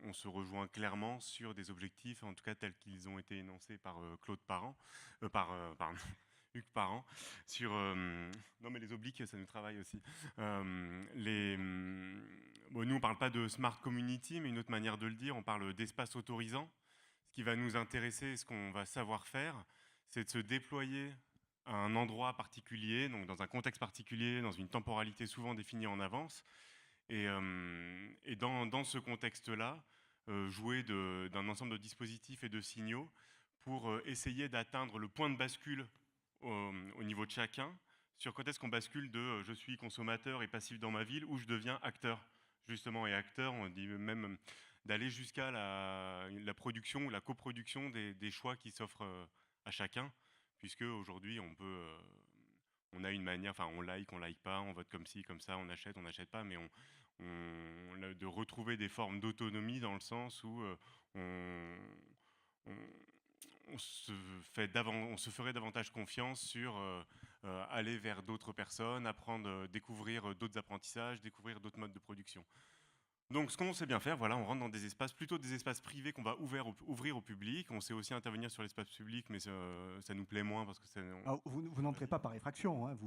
on se rejoint clairement sur des objectifs, en tout cas tels qu'ils ont été énoncés par Claude Parent, pardon, Hugues Parent, sur... non mais les obliques, ça nous travaille aussi. Bon, nous, on ne parle pas de smart community, mais une autre manière de le dire, on parle d'espace autorisant. Ce qui va nous intéresser, ce qu'on va savoir faire, c'est de se déployer à un endroit particulier, donc dans un contexte particulier, dans une temporalité souvent définie en avance. Et dans ce contexte-là, jouer d'un ensemble de dispositifs et de signaux pour essayer d'atteindre le point de bascule au niveau de chacun, sur quand est-ce qu'on bascule de je suis consommateur et passif dans ma ville, ou je deviens acteur, justement. Et acteur, on dit même d'aller jusqu'à la production ou la coproduction des choix qui s'offrent à chacun, puisque aujourd'hui on a une manière, enfin on like pas, on vote comme ci, comme ça, on n'achète pas, mais de retrouver des formes d'autonomie dans le sens où on se ferait davantage confiance sur aller vers d'autres personnes, apprendre, découvrir d'autres apprentissages, découvrir d'autres modes de production. Donc ce qu'on sait bien faire, voilà, on rentre dans des espaces, plutôt des espaces privés qu'on va ouvrir au public. On sait aussi intervenir sur l'espace public, mais ça nous plaît moins parce que vous n'entrez pas par effraction, hein,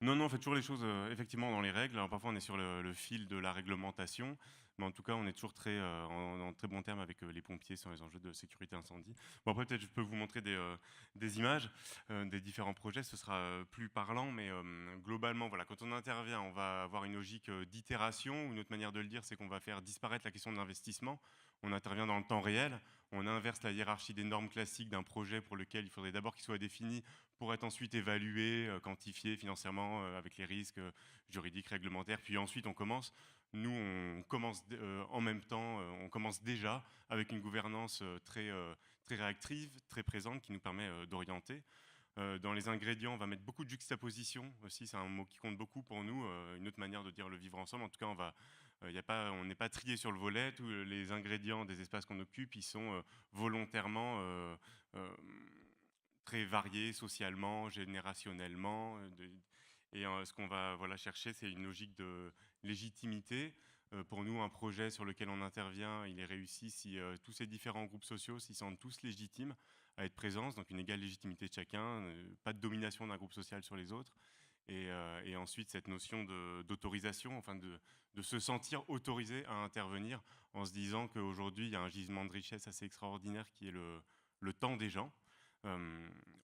Non, on fait toujours les choses effectivement dans les règles. Alors, parfois on est sur le fil de la réglementation, mais en tout cas on est toujours en très bon terme avec les pompiers sur les enjeux de sécurité incendie. Bon, après peut-être je peux vous montrer des images des différents projets, ce sera plus parlant, mais globalement voilà, quand on intervient, on va avoir une logique d'itération. Une autre manière de le dire, c'est qu'on va faire disparaître la question de l'investissement. On intervient dans le temps réel, on inverse la hiérarchie des normes classiques d'un projet pour lequel il faudrait d'abord qu'il soit défini pour être ensuite évalué, quantifié financièrement avec les risques juridiques, réglementaires. Puis ensuite, on commence en même temps, on commence déjà avec une gouvernance très réactive, très présente, qui nous permet d'orienter. Dans les ingrédients, on va mettre beaucoup de juxtaposition aussi, c'est un mot qui compte beaucoup pour nous, une autre manière de dire le vivre ensemble. En tout cas, on n'est pas trié sur le volet, tous les ingrédients des espaces qu'on occupe, ils sont volontairement très variés socialement, générationnellement. Et ce qu'on va chercher, c'est une logique de légitimité. Pour nous, un projet sur lequel on intervient, il est réussi si tous ces différents groupes sociaux s'y sentent tous légitimes à être présents, donc une égale légitimité de chacun, pas de domination d'un groupe social sur les autres. Et ensuite, cette notion d'autorisation, enfin de se sentir autorisé à intervenir en se disant qu'aujourd'hui, il y a un gisement de richesse assez extraordinaire qui est le temps des gens.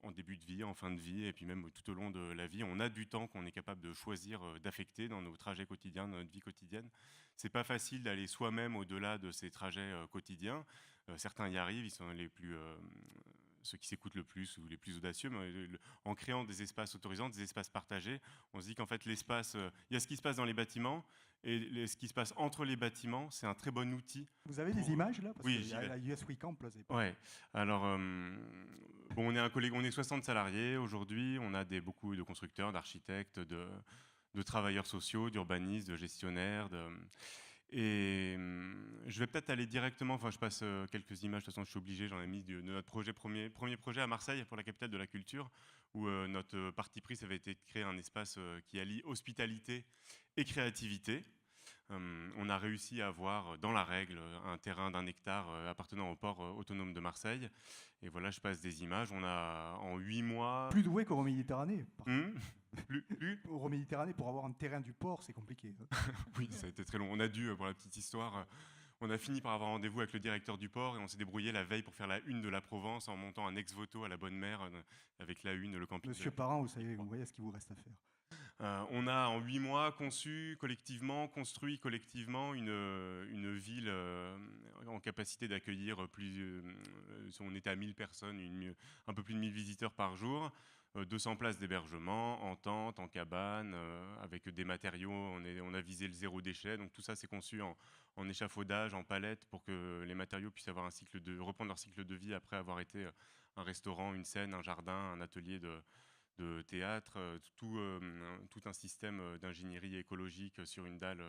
en début de vie, en fin de vie, et puis même tout au long de la vie. On a du temps qu'on est capable de choisir, d'affecter dans nos trajets quotidiens, dans notre vie quotidienne. C'est pas facile d'aller soi-même au-delà de ces trajets quotidiens. Certains y arrivent, ils sont les plus ceux qui s'écoutent le plus ou les plus audacieux, mais en créant des espaces autorisants, des espaces partagés, on se dit qu'en fait l'espace, il y a ce qui se passe dans les bâtiments et ce qui se passe entre les bâtiments, c'est un très bon outil. Vous avez des images là? Parce Oui, qu'il y a la US Weekend, là, c'est pas... Ouais. Alors, bon, on est un collègue, on est 60 salariés aujourd'hui. On a beaucoup de constructeurs, d'architectes, de travailleurs sociaux, d'urbanistes, de gestionnaires. Et je vais peut-être aller directement, enfin je passe quelques images, de toute façon je suis obligé, j'en ai mis de notre premier projet à Marseille pour la capitale de la culture, où notre parti pris, ça avait été de créer un espace qui allie hospitalité et créativité. On a réussi à avoir dans la règle un terrain d'1 hectare appartenant au port autonome de Marseille. Et voilà, je passe des images. On a en 8 mois... Plus doué qu'Euroméditerranée. Plus Euroméditerranée, pour avoir un terrain du port, c'est compliqué. Oui, ça a été très long. On a dû, pour la petite histoire, on a fini par avoir rendez-vous avec le directeur du port et on s'est débrouillé la veille pour faire la une de la Provence en montant un ex-voto à la Bonne Mère avec la une, le camping. Monsieur Parent, vous voyez ce qu'il vous reste à faire. On a en 8 mois construit collectivement une ville en capacité d'accueillir on était à 1000 personnes, un peu plus de 1000 visiteurs par jour, 200 places d'hébergement, en tente, en cabane, avec des matériaux, on a visé le 0 déchet, donc tout ça c'est conçu en échafaudage, en palette, pour que les matériaux puissent avoir reprendre leur cycle de vie après avoir été un restaurant, une scène, un jardin, un atelier de théâtre, tout un système d'ingénierie écologique sur une dalle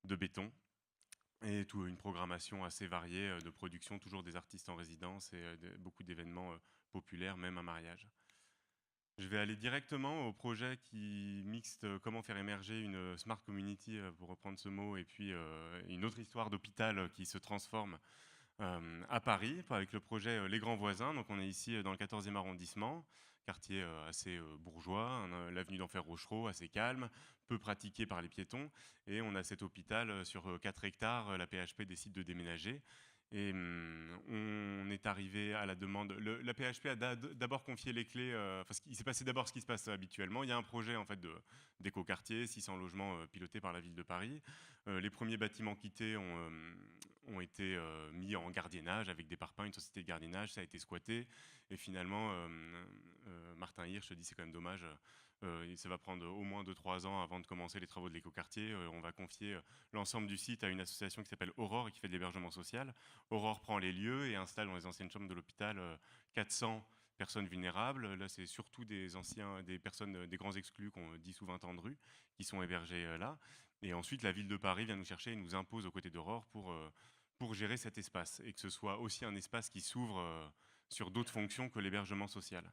de béton et une programmation assez variée de production, toujours des artistes en résidence et beaucoup d'événements populaires, même un mariage. Je vais aller directement au projet qui mixte comment faire émerger une smart community, pour reprendre ce mot, et puis une autre histoire d'hôpital qui se transforme à Paris, avec le projet Les Grands Voisins. Donc on est ici dans le 14e arrondissement, quartier assez bourgeois, l'avenue d'Enfer Rochereau, assez calme, peu pratiqué par les piétons. Et on a cet hôpital sur 4 hectares, la PHP décide de déménager. Et on est arrivé à la demande. La PHP a d'abord confié les clés. Il s'est passé d'abord ce qui se passe habituellement. Il y a un projet en fait d'éco-quartier, 600 logements pilotés par la ville de Paris. Les premiers bâtiments quittés ont été mis en gardiennage avec des parpaings, une société de gardiennage. Ça a été squatté. Et finalement, Martin Hirsch dit c'est quand même dommage. Ça va prendre au moins 2-3 ans avant de commencer les travaux de l'écoquartier. On va confier l'ensemble du site à une association qui s'appelle Aurore et qui fait de l'hébergement social. Aurore prend les lieux et installe dans les anciennes chambres de l'hôpital 400 personnes vulnérables. Là, c'est surtout des personnes, des grands exclus qui ont 10 ou 20 ans de rue, qui sont hébergés là. Et ensuite, la ville de Paris vient nous chercher et nous impose aux côtés d'Aurore pour gérer cet espace et que ce soit aussi un espace qui s'ouvre sur d'autres fonctions que l'hébergement social.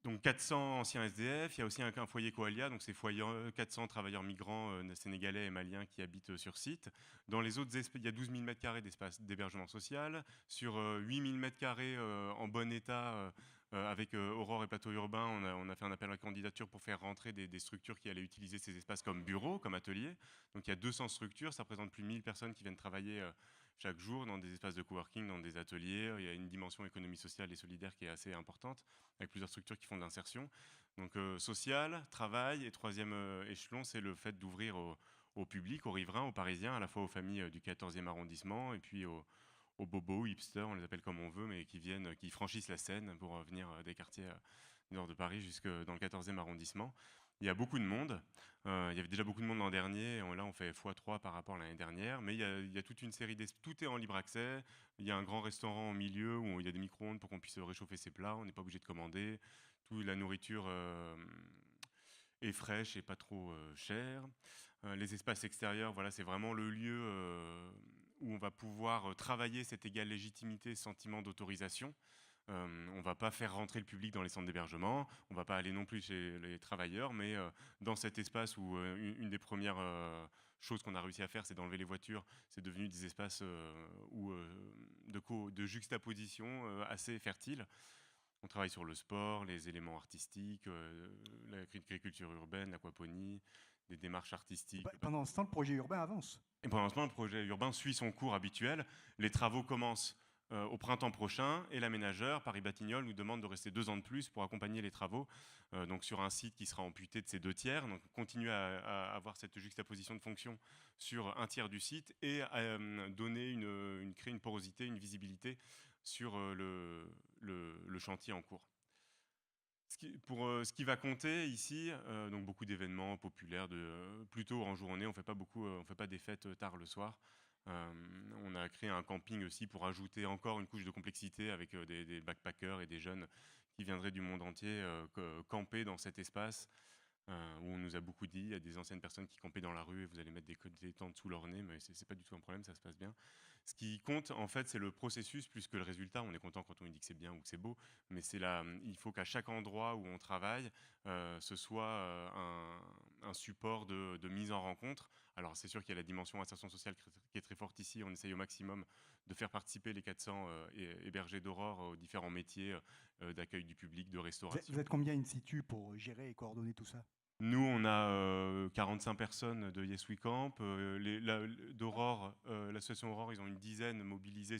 Donc 400 anciens SDF, il y a aussi un foyer Coalia, donc c'est 400 travailleurs migrants sénégalais et maliens qui habitent sur site. Dans les autres espaces, il y a 12 000 m² d'espace d'hébergement social. Sur 8 000 m² en bon état, avec Aurore et Plateau Urbain, on a fait un appel à candidature pour faire rentrer des structures qui allaient utiliser ces espaces comme bureaux, comme ateliers. Donc il y a 200 structures, ça représente plus de 1000 personnes qui viennent travailler chaque jour dans des espaces de coworking, dans des ateliers. Il y a une dimension économie sociale et solidaire qui est assez importante, avec plusieurs structures qui font de l'insertion. Donc social, travail, et troisième échelon, c'est le fait d'ouvrir au public, aux riverains, aux Parisiens, à la fois aux familles du 14e arrondissement et puis aux bobos, hipsters, on les appelle comme on veut, mais qui franchissent la Seine pour venir des quartiers du nord de Paris jusque dans le 14e arrondissement. Il y a beaucoup de monde. Il y avait déjà beaucoup de monde l'an dernier. Là, on fait x3 par rapport à l'année dernière. Mais il y a toute une série tout est en libre accès. Il y a un grand restaurant au milieu où il y a des micro-ondes pour qu'on puisse réchauffer ses plats. On n'est pas obligé de commander. Toute la nourriture est fraîche et pas trop chère. Les espaces extérieurs, voilà, c'est vraiment le lieu où on va pouvoir travailler cette égale légitimité, ce sentiment d'autorisation. On ne va pas faire rentrer le public dans les centres d'hébergement, on ne va pas aller non plus chez les travailleurs, mais dans cet espace où une des premières choses qu'on a réussi à faire, c'est d'enlever les voitures, c'est devenu des espaces de juxtaposition assez fertiles. On travaille sur le sport, les éléments artistiques, l'agriculture urbaine, l'aquaponie, des démarches artistiques. Pendant ce temps, le projet urbain avance. Et pendant ce temps, le projet urbain suit son cours habituel. Les travaux commencent au printemps prochain, et l'aménageur, Paris-Batignolles, nous demande de rester 2 ans de plus pour accompagner les travaux, donc sur un site qui sera amputé de ses 2 tiers, donc continuer à avoir cette juxtaposition de fonctions sur un tiers du site, et créer une porosité, une visibilité sur le chantier en cours. Ce qui va compter ici, donc beaucoup d'événements populaires, plutôt en journée, on fait pas des fêtes tard le soir. On a créé un camping aussi pour ajouter encore une couche de complexité avec des backpackers et des jeunes qui viendraient du monde entier camper dans cet espace où on nous a beaucoup dit, il y a des anciennes personnes qui campaient dans la rue et vous allez mettre des tentes sous leur nez, mais c'est pas du tout un problème, ça se passe bien. Ce qui compte, en fait, c'est le processus plus que le résultat. On est content quand on nous dit que c'est bien ou que c'est beau, mais il faut qu'à chaque endroit où on travaille, ce soit un support de mise en rencontre. Alors, c'est sûr qu'il y a la dimension insertion sociale qui est très forte ici. On essaye au maximum de faire participer les 400 hébergés d'Aurore aux différents métiers d'accueil du public, de restauration. Vous êtes combien in situ pour gérer et coordonner tout ça? Nous, on a 45 personnes de Yes We Camp. D'Aurore, l'association Aurore, ils ont une dizaine mobilisées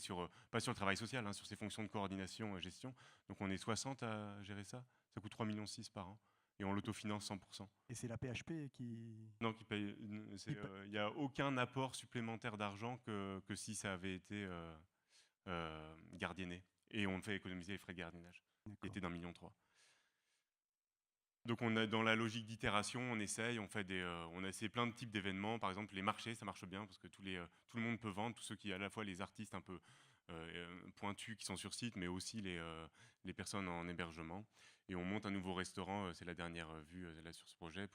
pas sur le travail social, hein, sur ces fonctions de coordination et gestion. Donc on est 60 à gérer ça. Ça coûte 3,6 millions par an. Et on l'autofinance 100%. Et c'est la PHP qui... Non, qui paye. Il n'y a aucun apport supplémentaire d'argent que si ça avait été gardienné. Et on fait économiser les frais de gardiennage, qui étaient d'1,3 million. Donc on a dans la logique d'itération, on essaye, on a essayé plein de types d'événements. Par exemple, les marchés, ça marche bien parce que tout le monde peut vendre, tous ceux qui, à la fois les artistes un peu pointus qui sont sur site, mais aussi les personnes en hébergement. Et on monte un nouveau restaurant, c'est la dernière vue là sur ce projet.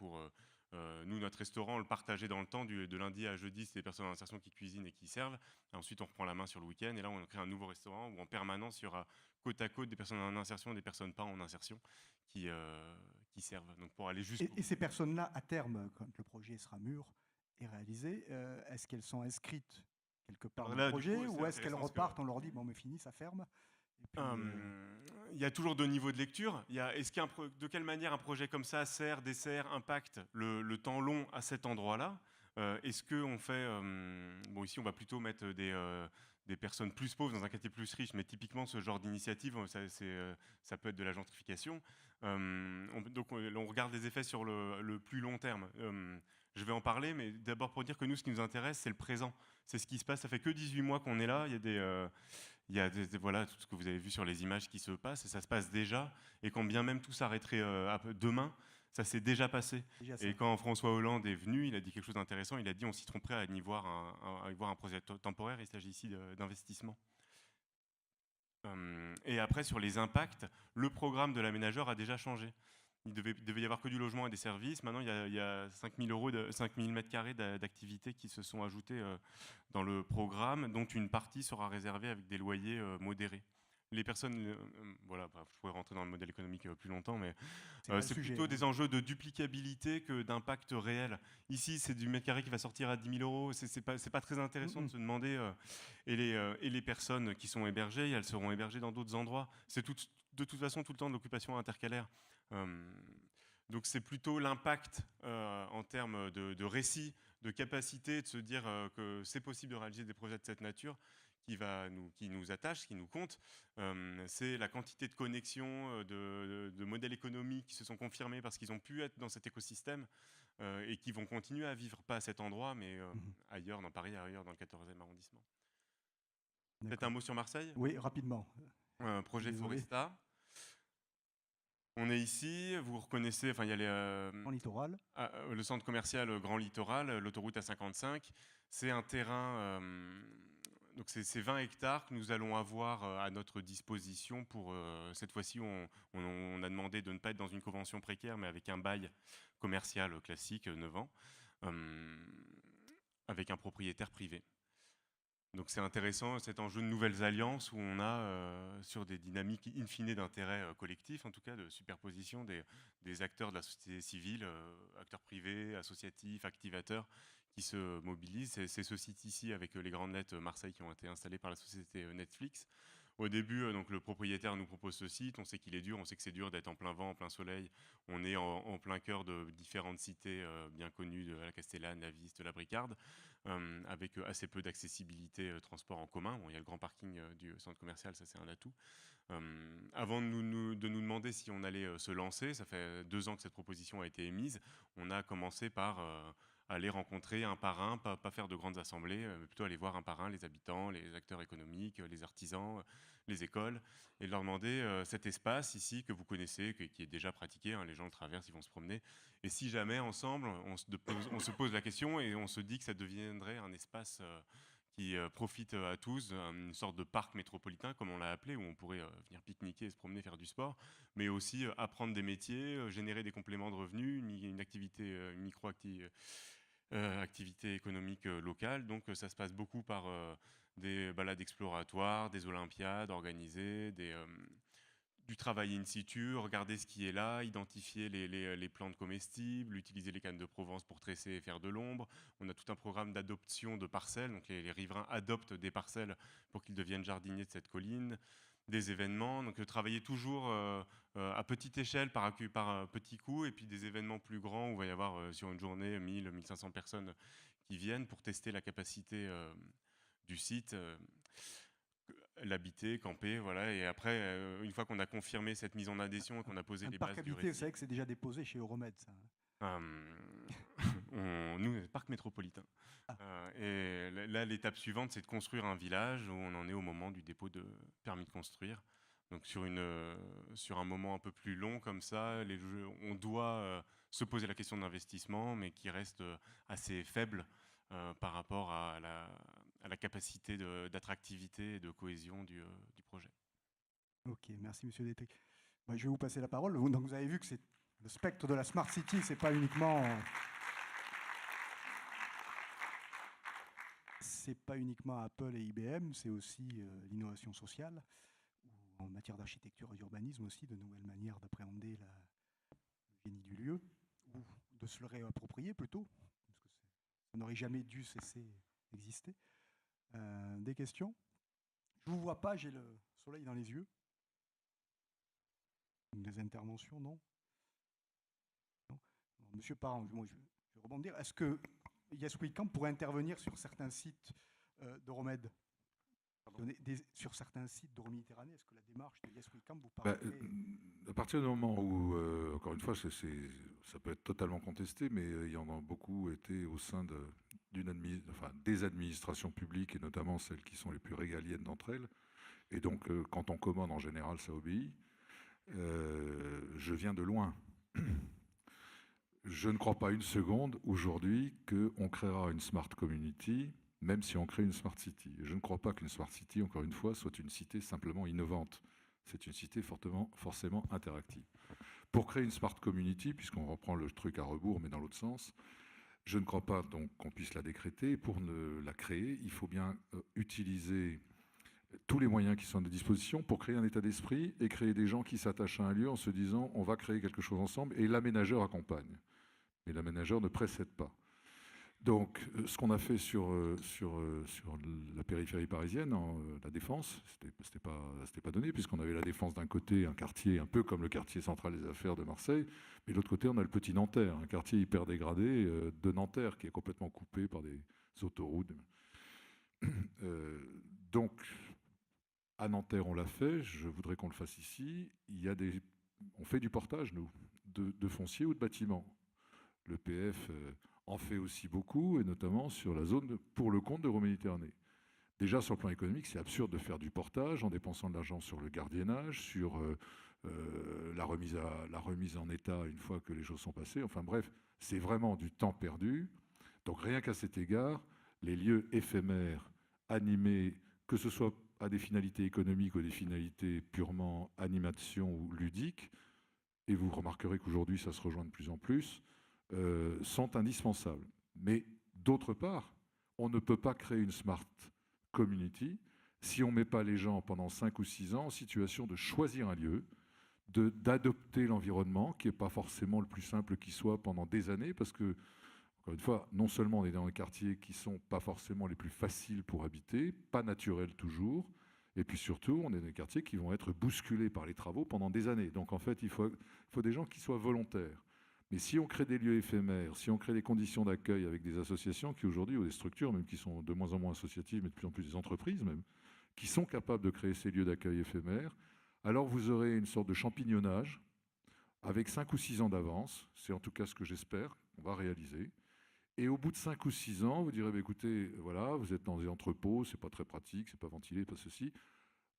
Nous, notre restaurant, on le partageait dans le temps, de lundi à jeudi, c'est des personnes en insertion qui cuisinent et qui servent. Et ensuite, on reprend la main sur le week-end. Et là, on crée un nouveau restaurant où en permanence, il y aura côte à côte des personnes en insertion et des personnes pas en insertion qui servent. Donc pour aller Et ces personnes-là, à terme, quand le projet sera mûr et réalisé, est-ce qu'elles sont inscrites quelque part dans le projet ou est-ce qu'elles repartent, on leur dit bon mais fini, ça ferme? Il y a toujours 2 niveaux de lecture. De quelle manière un projet comme ça dessert, impacte le temps long à cet endroit-là? Est-ce qu'on fait... bon, ici, on va plutôt mettre des personnes plus pauvres dans un quartier plus riche, mais typiquement, ce genre d'initiative, ça peut être de la gentrification. Donc, on regarde les effets sur le plus long terme. Je vais en parler, mais d'abord pour dire que nous, ce qui nous intéresse, c'est le présent. C'est ce qui se passe. Ça fait que 18 mois qu'on est là. Il y a voilà, tout ce que vous avez vu sur les images qui se passent, et ça se passe déjà. Et quand bien même tout s'arrêterait demain, ça s'est déjà passé. Et quand François Hollande est venu, il a dit quelque chose d'intéressant. Il a dit on s'y tromperait à y voir un projet temporaire. Il s'agit ici d'investissement. Et après, sur les impacts, le programme de l'aménageur a déjà changé. Il devait y avoir que du logement et des services. Maintenant, il y a 5 000 mètres carrés d'activités qui se sont ajoutés dans le programme, dont une partie sera réservée avec des loyers modérés. Les personnes, voilà, je pourrais rentrer dans le modèle économique plus longtemps, mais c'est plutôt des enjeux de duplicabilité que d'impact réel. Ici, c'est du mètre carré qui va sortir à 10 000 €. C'est pas très intéressant de se demander. Et les personnes qui sont hébergées, elles seront hébergées dans d'autres endroits. C'est de toute façon tout le temps de l'occupation intercalaire. Donc c'est plutôt l'impact en termes de récit, de capacité de se dire que c'est possible de réaliser des projets de cette nature qui nous attache, qui nous compte. C'est la quantité de connexions, de modèles économiques qui se sont confirmés parce qu'ils ont pu être dans cet écosystème et qui vont continuer à vivre, pas à cet endroit, mais ailleurs, dans Paris, ailleurs, dans le 14e arrondissement. Peut-être un mot sur Marseille? Oui, rapidement. Projet Foresta. On est ici, vous reconnaissez, enfin il y a Grand Littoral. Le centre commercial Grand Littoral, l'autoroute A55. C'est un terrain, donc c'est 20 hectares que nous allons avoir à notre disposition pour, cette fois-ci, on a demandé de ne pas être dans une convention précaire, mais avec un bail commercial classique, 9 ans, avec un propriétaire privé. Donc c'est intéressant, cet enjeu de nouvelles alliances où on a sur des dynamiques in fine d'intérêt collectif, en tout cas de superposition des acteurs de la société civile, acteurs privés, associatifs, activateurs, qui se mobilisent. C'est ce site ici avec les grandes lettres Marseille qui ont été installées par la société Netflix, Au début, donc, le propriétaire nous propose ce site, on sait qu'il est dur, on sait que c'est dur d'être en plein vent, en plein soleil. On est en plein cœur de différentes cités bien connues, de la Castellane, la Viste, la Bricarde, avec assez peu d'accessibilité transport en commun. Bon, il y a le grand parking du centre commercial, ça c'est un atout. Avant de nous demander si on allait se lancer, ça fait 2 ans que cette proposition a été émise, on a commencé par aller rencontrer un par un, pas faire de grandes assemblées, mais plutôt aller voir un par un les habitants, les acteurs économiques, les artisans, les écoles, et leur demander cet espace ici que vous connaissez, qui est déjà pratiqué, hein, les gens le traversent, ils vont se promener, et si jamais ensemble on se pose la question et on se dit que ça deviendrait un espace qui profite à tous, une sorte de parc métropolitain, comme on l'a appelé, où on pourrait venir pique-niquer, se promener, faire du sport, mais aussi apprendre des métiers, générer des compléments de revenus, une activité, une micro-activité économique locale. Donc ça se passe beaucoup par des balades exploratoires, des olympiades organisées, du travail in situ, regarder ce qui est là, identifier les plantes comestibles, utiliser les cannes de Provence pour tresser et faire de l'ombre. On a tout un programme d'adoption de parcelles, donc les riverains adoptent des parcelles pour qu'ils deviennent jardiniers de cette colline, des événements, donc travailler toujours à petite échelle par petits coups, et puis des événements plus grands où il va y avoir sur une journée 1000, 1500 personnes qui viennent pour tester la capacité du site. L'habiter, camper, voilà. Et après, une fois qu'on a confirmé cette mise en adhésion et qu'on a posé les bases du récit... Vous savez que c'est déjà déposé chez Euromède, ça. Nous, parc métropolitain. Et là, l'étape suivante, c'est de construire un village où on en est au moment du dépôt de permis de construire. Donc sur un moment un peu plus long comme ça, on doit se poser la question de l'investissement, mais qui reste assez faible par rapport à la capacité d'attractivité et de cohésion du projet. Ok, merci Monsieur Détry. Je vais vous passer la parole. Donc vous avez vu que le spectre de la Smart City, c'est pas uniquement Apple et IBM, c'est aussi l'innovation sociale, ou en matière d'architecture et d'urbanisme aussi, de nouvelles manières d'appréhender le génie du lieu, ou de se le réapproprier plutôt, parce que ça n'aurait jamais dû cesser d'exister. Des questions? Je ne vous vois pas, j'ai le soleil dans les yeux. Des interventions, non? Non. Monsieur Parent, je vais rebondir. Est-ce que Yes We Camp pourrait intervenir sur certains sites d'Euromède, sur certains sites d'Euroméditerranée? Est-ce que la démarche de Yes We Camp vous paraît... À partir du moment où, encore une fois, ça peut être totalement contesté, mais il y en a beaucoup été au sein des administrations publiques, et notamment celles qui sont les plus régaliennes d'entre elles. Et donc, quand on commande, en général, ça obéit. Je viens de loin. Je ne crois pas une seconde aujourd'hui qu'on créera une smart community, même si on crée une smart city. Je ne crois pas qu'une smart city, encore une fois, soit une cité simplement innovante. C'est une cité forcément interactive. Pour créer une smart community, puisqu'on reprend le truc à rebours, mais dans l'autre sens, je ne crois pas donc qu'on puisse la décréter. Pour la créer, il faut bien utiliser tous les moyens qui sont à notre disposition pour créer un état d'esprit et créer des gens qui s'attachent à un lieu en se disant on va créer quelque chose ensemble, et l'aménageur accompagne. Mais l'aménageur ne précède pas. Donc, ce qu'on a fait sur la périphérie parisienne, la Défense, c'était pas donné, puisqu'on avait la Défense d'un côté, un quartier un peu comme le quartier central des affaires de Marseille, mais de l'autre côté, on a le petit Nanterre, un quartier hyper dégradé de Nanterre, qui est complètement coupé par des autoroutes. Donc, à Nanterre, on l'a fait, je voudrais qu'on le fasse ici. On fait du portage, nous, de foncier ou de bâtiments. Le PF en fait aussi beaucoup, et notamment sur la zone pour le compte d'Euroméditerranée. Déjà, sur le plan économique, c'est absurde de faire du portage en dépensant de l'argent sur le gardiennage, sur la remise en état une fois que les choses sont passées. Enfin bref, c'est vraiment du temps perdu. Donc rien qu'à cet égard, les lieux éphémères, animés, que ce soit à des finalités économiques ou des finalités purement animation ou ludiques, et vous remarquerez qu'aujourd'hui ça se rejoint de plus en plus, sont indispensables. Mais d'autre part, on ne peut pas créer une smart community si on ne met pas les gens pendant 5 ou 6 ans en situation de choisir un lieu, d'adopter l'environnement, qui n'est pas forcément le plus simple qui soit pendant des années, parce que, encore une fois, non seulement on est dans des quartiers qui ne sont pas forcément les plus faciles pour habiter, pas naturels toujours, Et puis surtout, on est dans des quartiers qui vont être bousculés par les travaux pendant des années. Donc en fait, il faut des gens qui soient volontaires. Mais si on crée des lieux éphémères, si on crée des conditions d'accueil avec des associations qui aujourd'hui, ou des structures même qui sont de moins en moins associatives, mais de plus en plus des entreprises même, qui sont capables de créer ces lieux d'accueil éphémères, alors vous aurez une sorte de champignonnage avec 5 ou 6 ans d'avance. C'est en tout cas ce que j'espère qu'on va réaliser. Et au bout de 5 ou 6 ans, vous direz, bah, écoutez, voilà, vous êtes dans des entrepôts, c'est pas très pratique, c'est pas ventilé, pas ceci.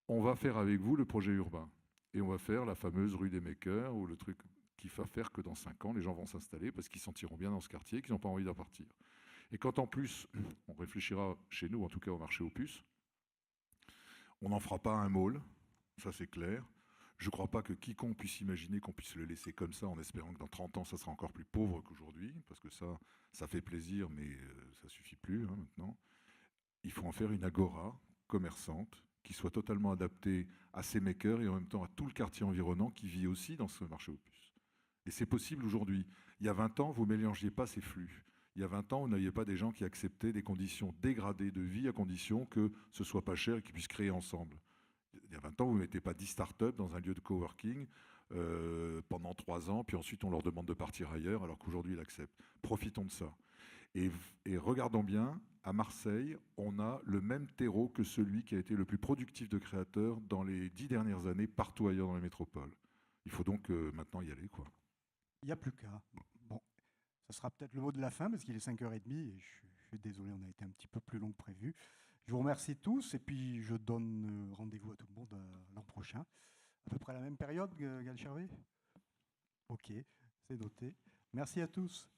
On va faire avec vous le projet urbain. Et on va faire la fameuse rue des Makers, ou le truc qui va faire que dans 5 ans, les gens vont s'installer parce qu'ils se sentiront bien dans ce quartier, qu'ils n'ont pas envie d'en partir. Et quand en plus, on réfléchira chez nous, en tout cas au marché aux puces, on n'en fera pas un mall, ça c'est clair. Je ne crois pas que quiconque puisse imaginer qu'on puisse le laisser comme ça en espérant que dans 30 ans, ça sera encore plus pauvre qu'aujourd'hui, parce que ça fait plaisir, mais ça ne suffit plus maintenant. Il faut en faire une agora commerçante qui soit totalement adaptée à ces makers et en même temps à tout le quartier environnant qui vit aussi dans ce marché aux puces. Et c'est possible aujourd'hui. Il y a 20 ans, vous ne mélangiez pas ces flux. Il y a 20 ans, vous n'aviez pas des gens qui acceptaient des conditions dégradées de vie à condition que ce ne soit pas cher et qu'ils puissent créer ensemble. Il y a 20 ans, vous ne mettez pas 10 startups dans un lieu de coworking pendant 3 ans, puis ensuite on leur demande de partir ailleurs, alors qu'aujourd'hui ils acceptent. Profitons de ça. Et regardons bien, à Marseille, on a le même terreau que celui qui a été le plus productif de créateurs dans les 10 dernières années, partout ailleurs dans les métropoles. Il faut donc maintenant y aller, quoi. Il n'y a plus qu'à. Bon, ça sera peut-être le mot de la fin, parce qu'il est 5h30, et je suis désolé, on a été un petit peu plus long que prévu. Je vous remercie tous, et puis je donne rendez-vous à tout le monde l'an prochain. À peu près à la même période, Gal Chervé ? Ok, c'est noté. Merci à tous.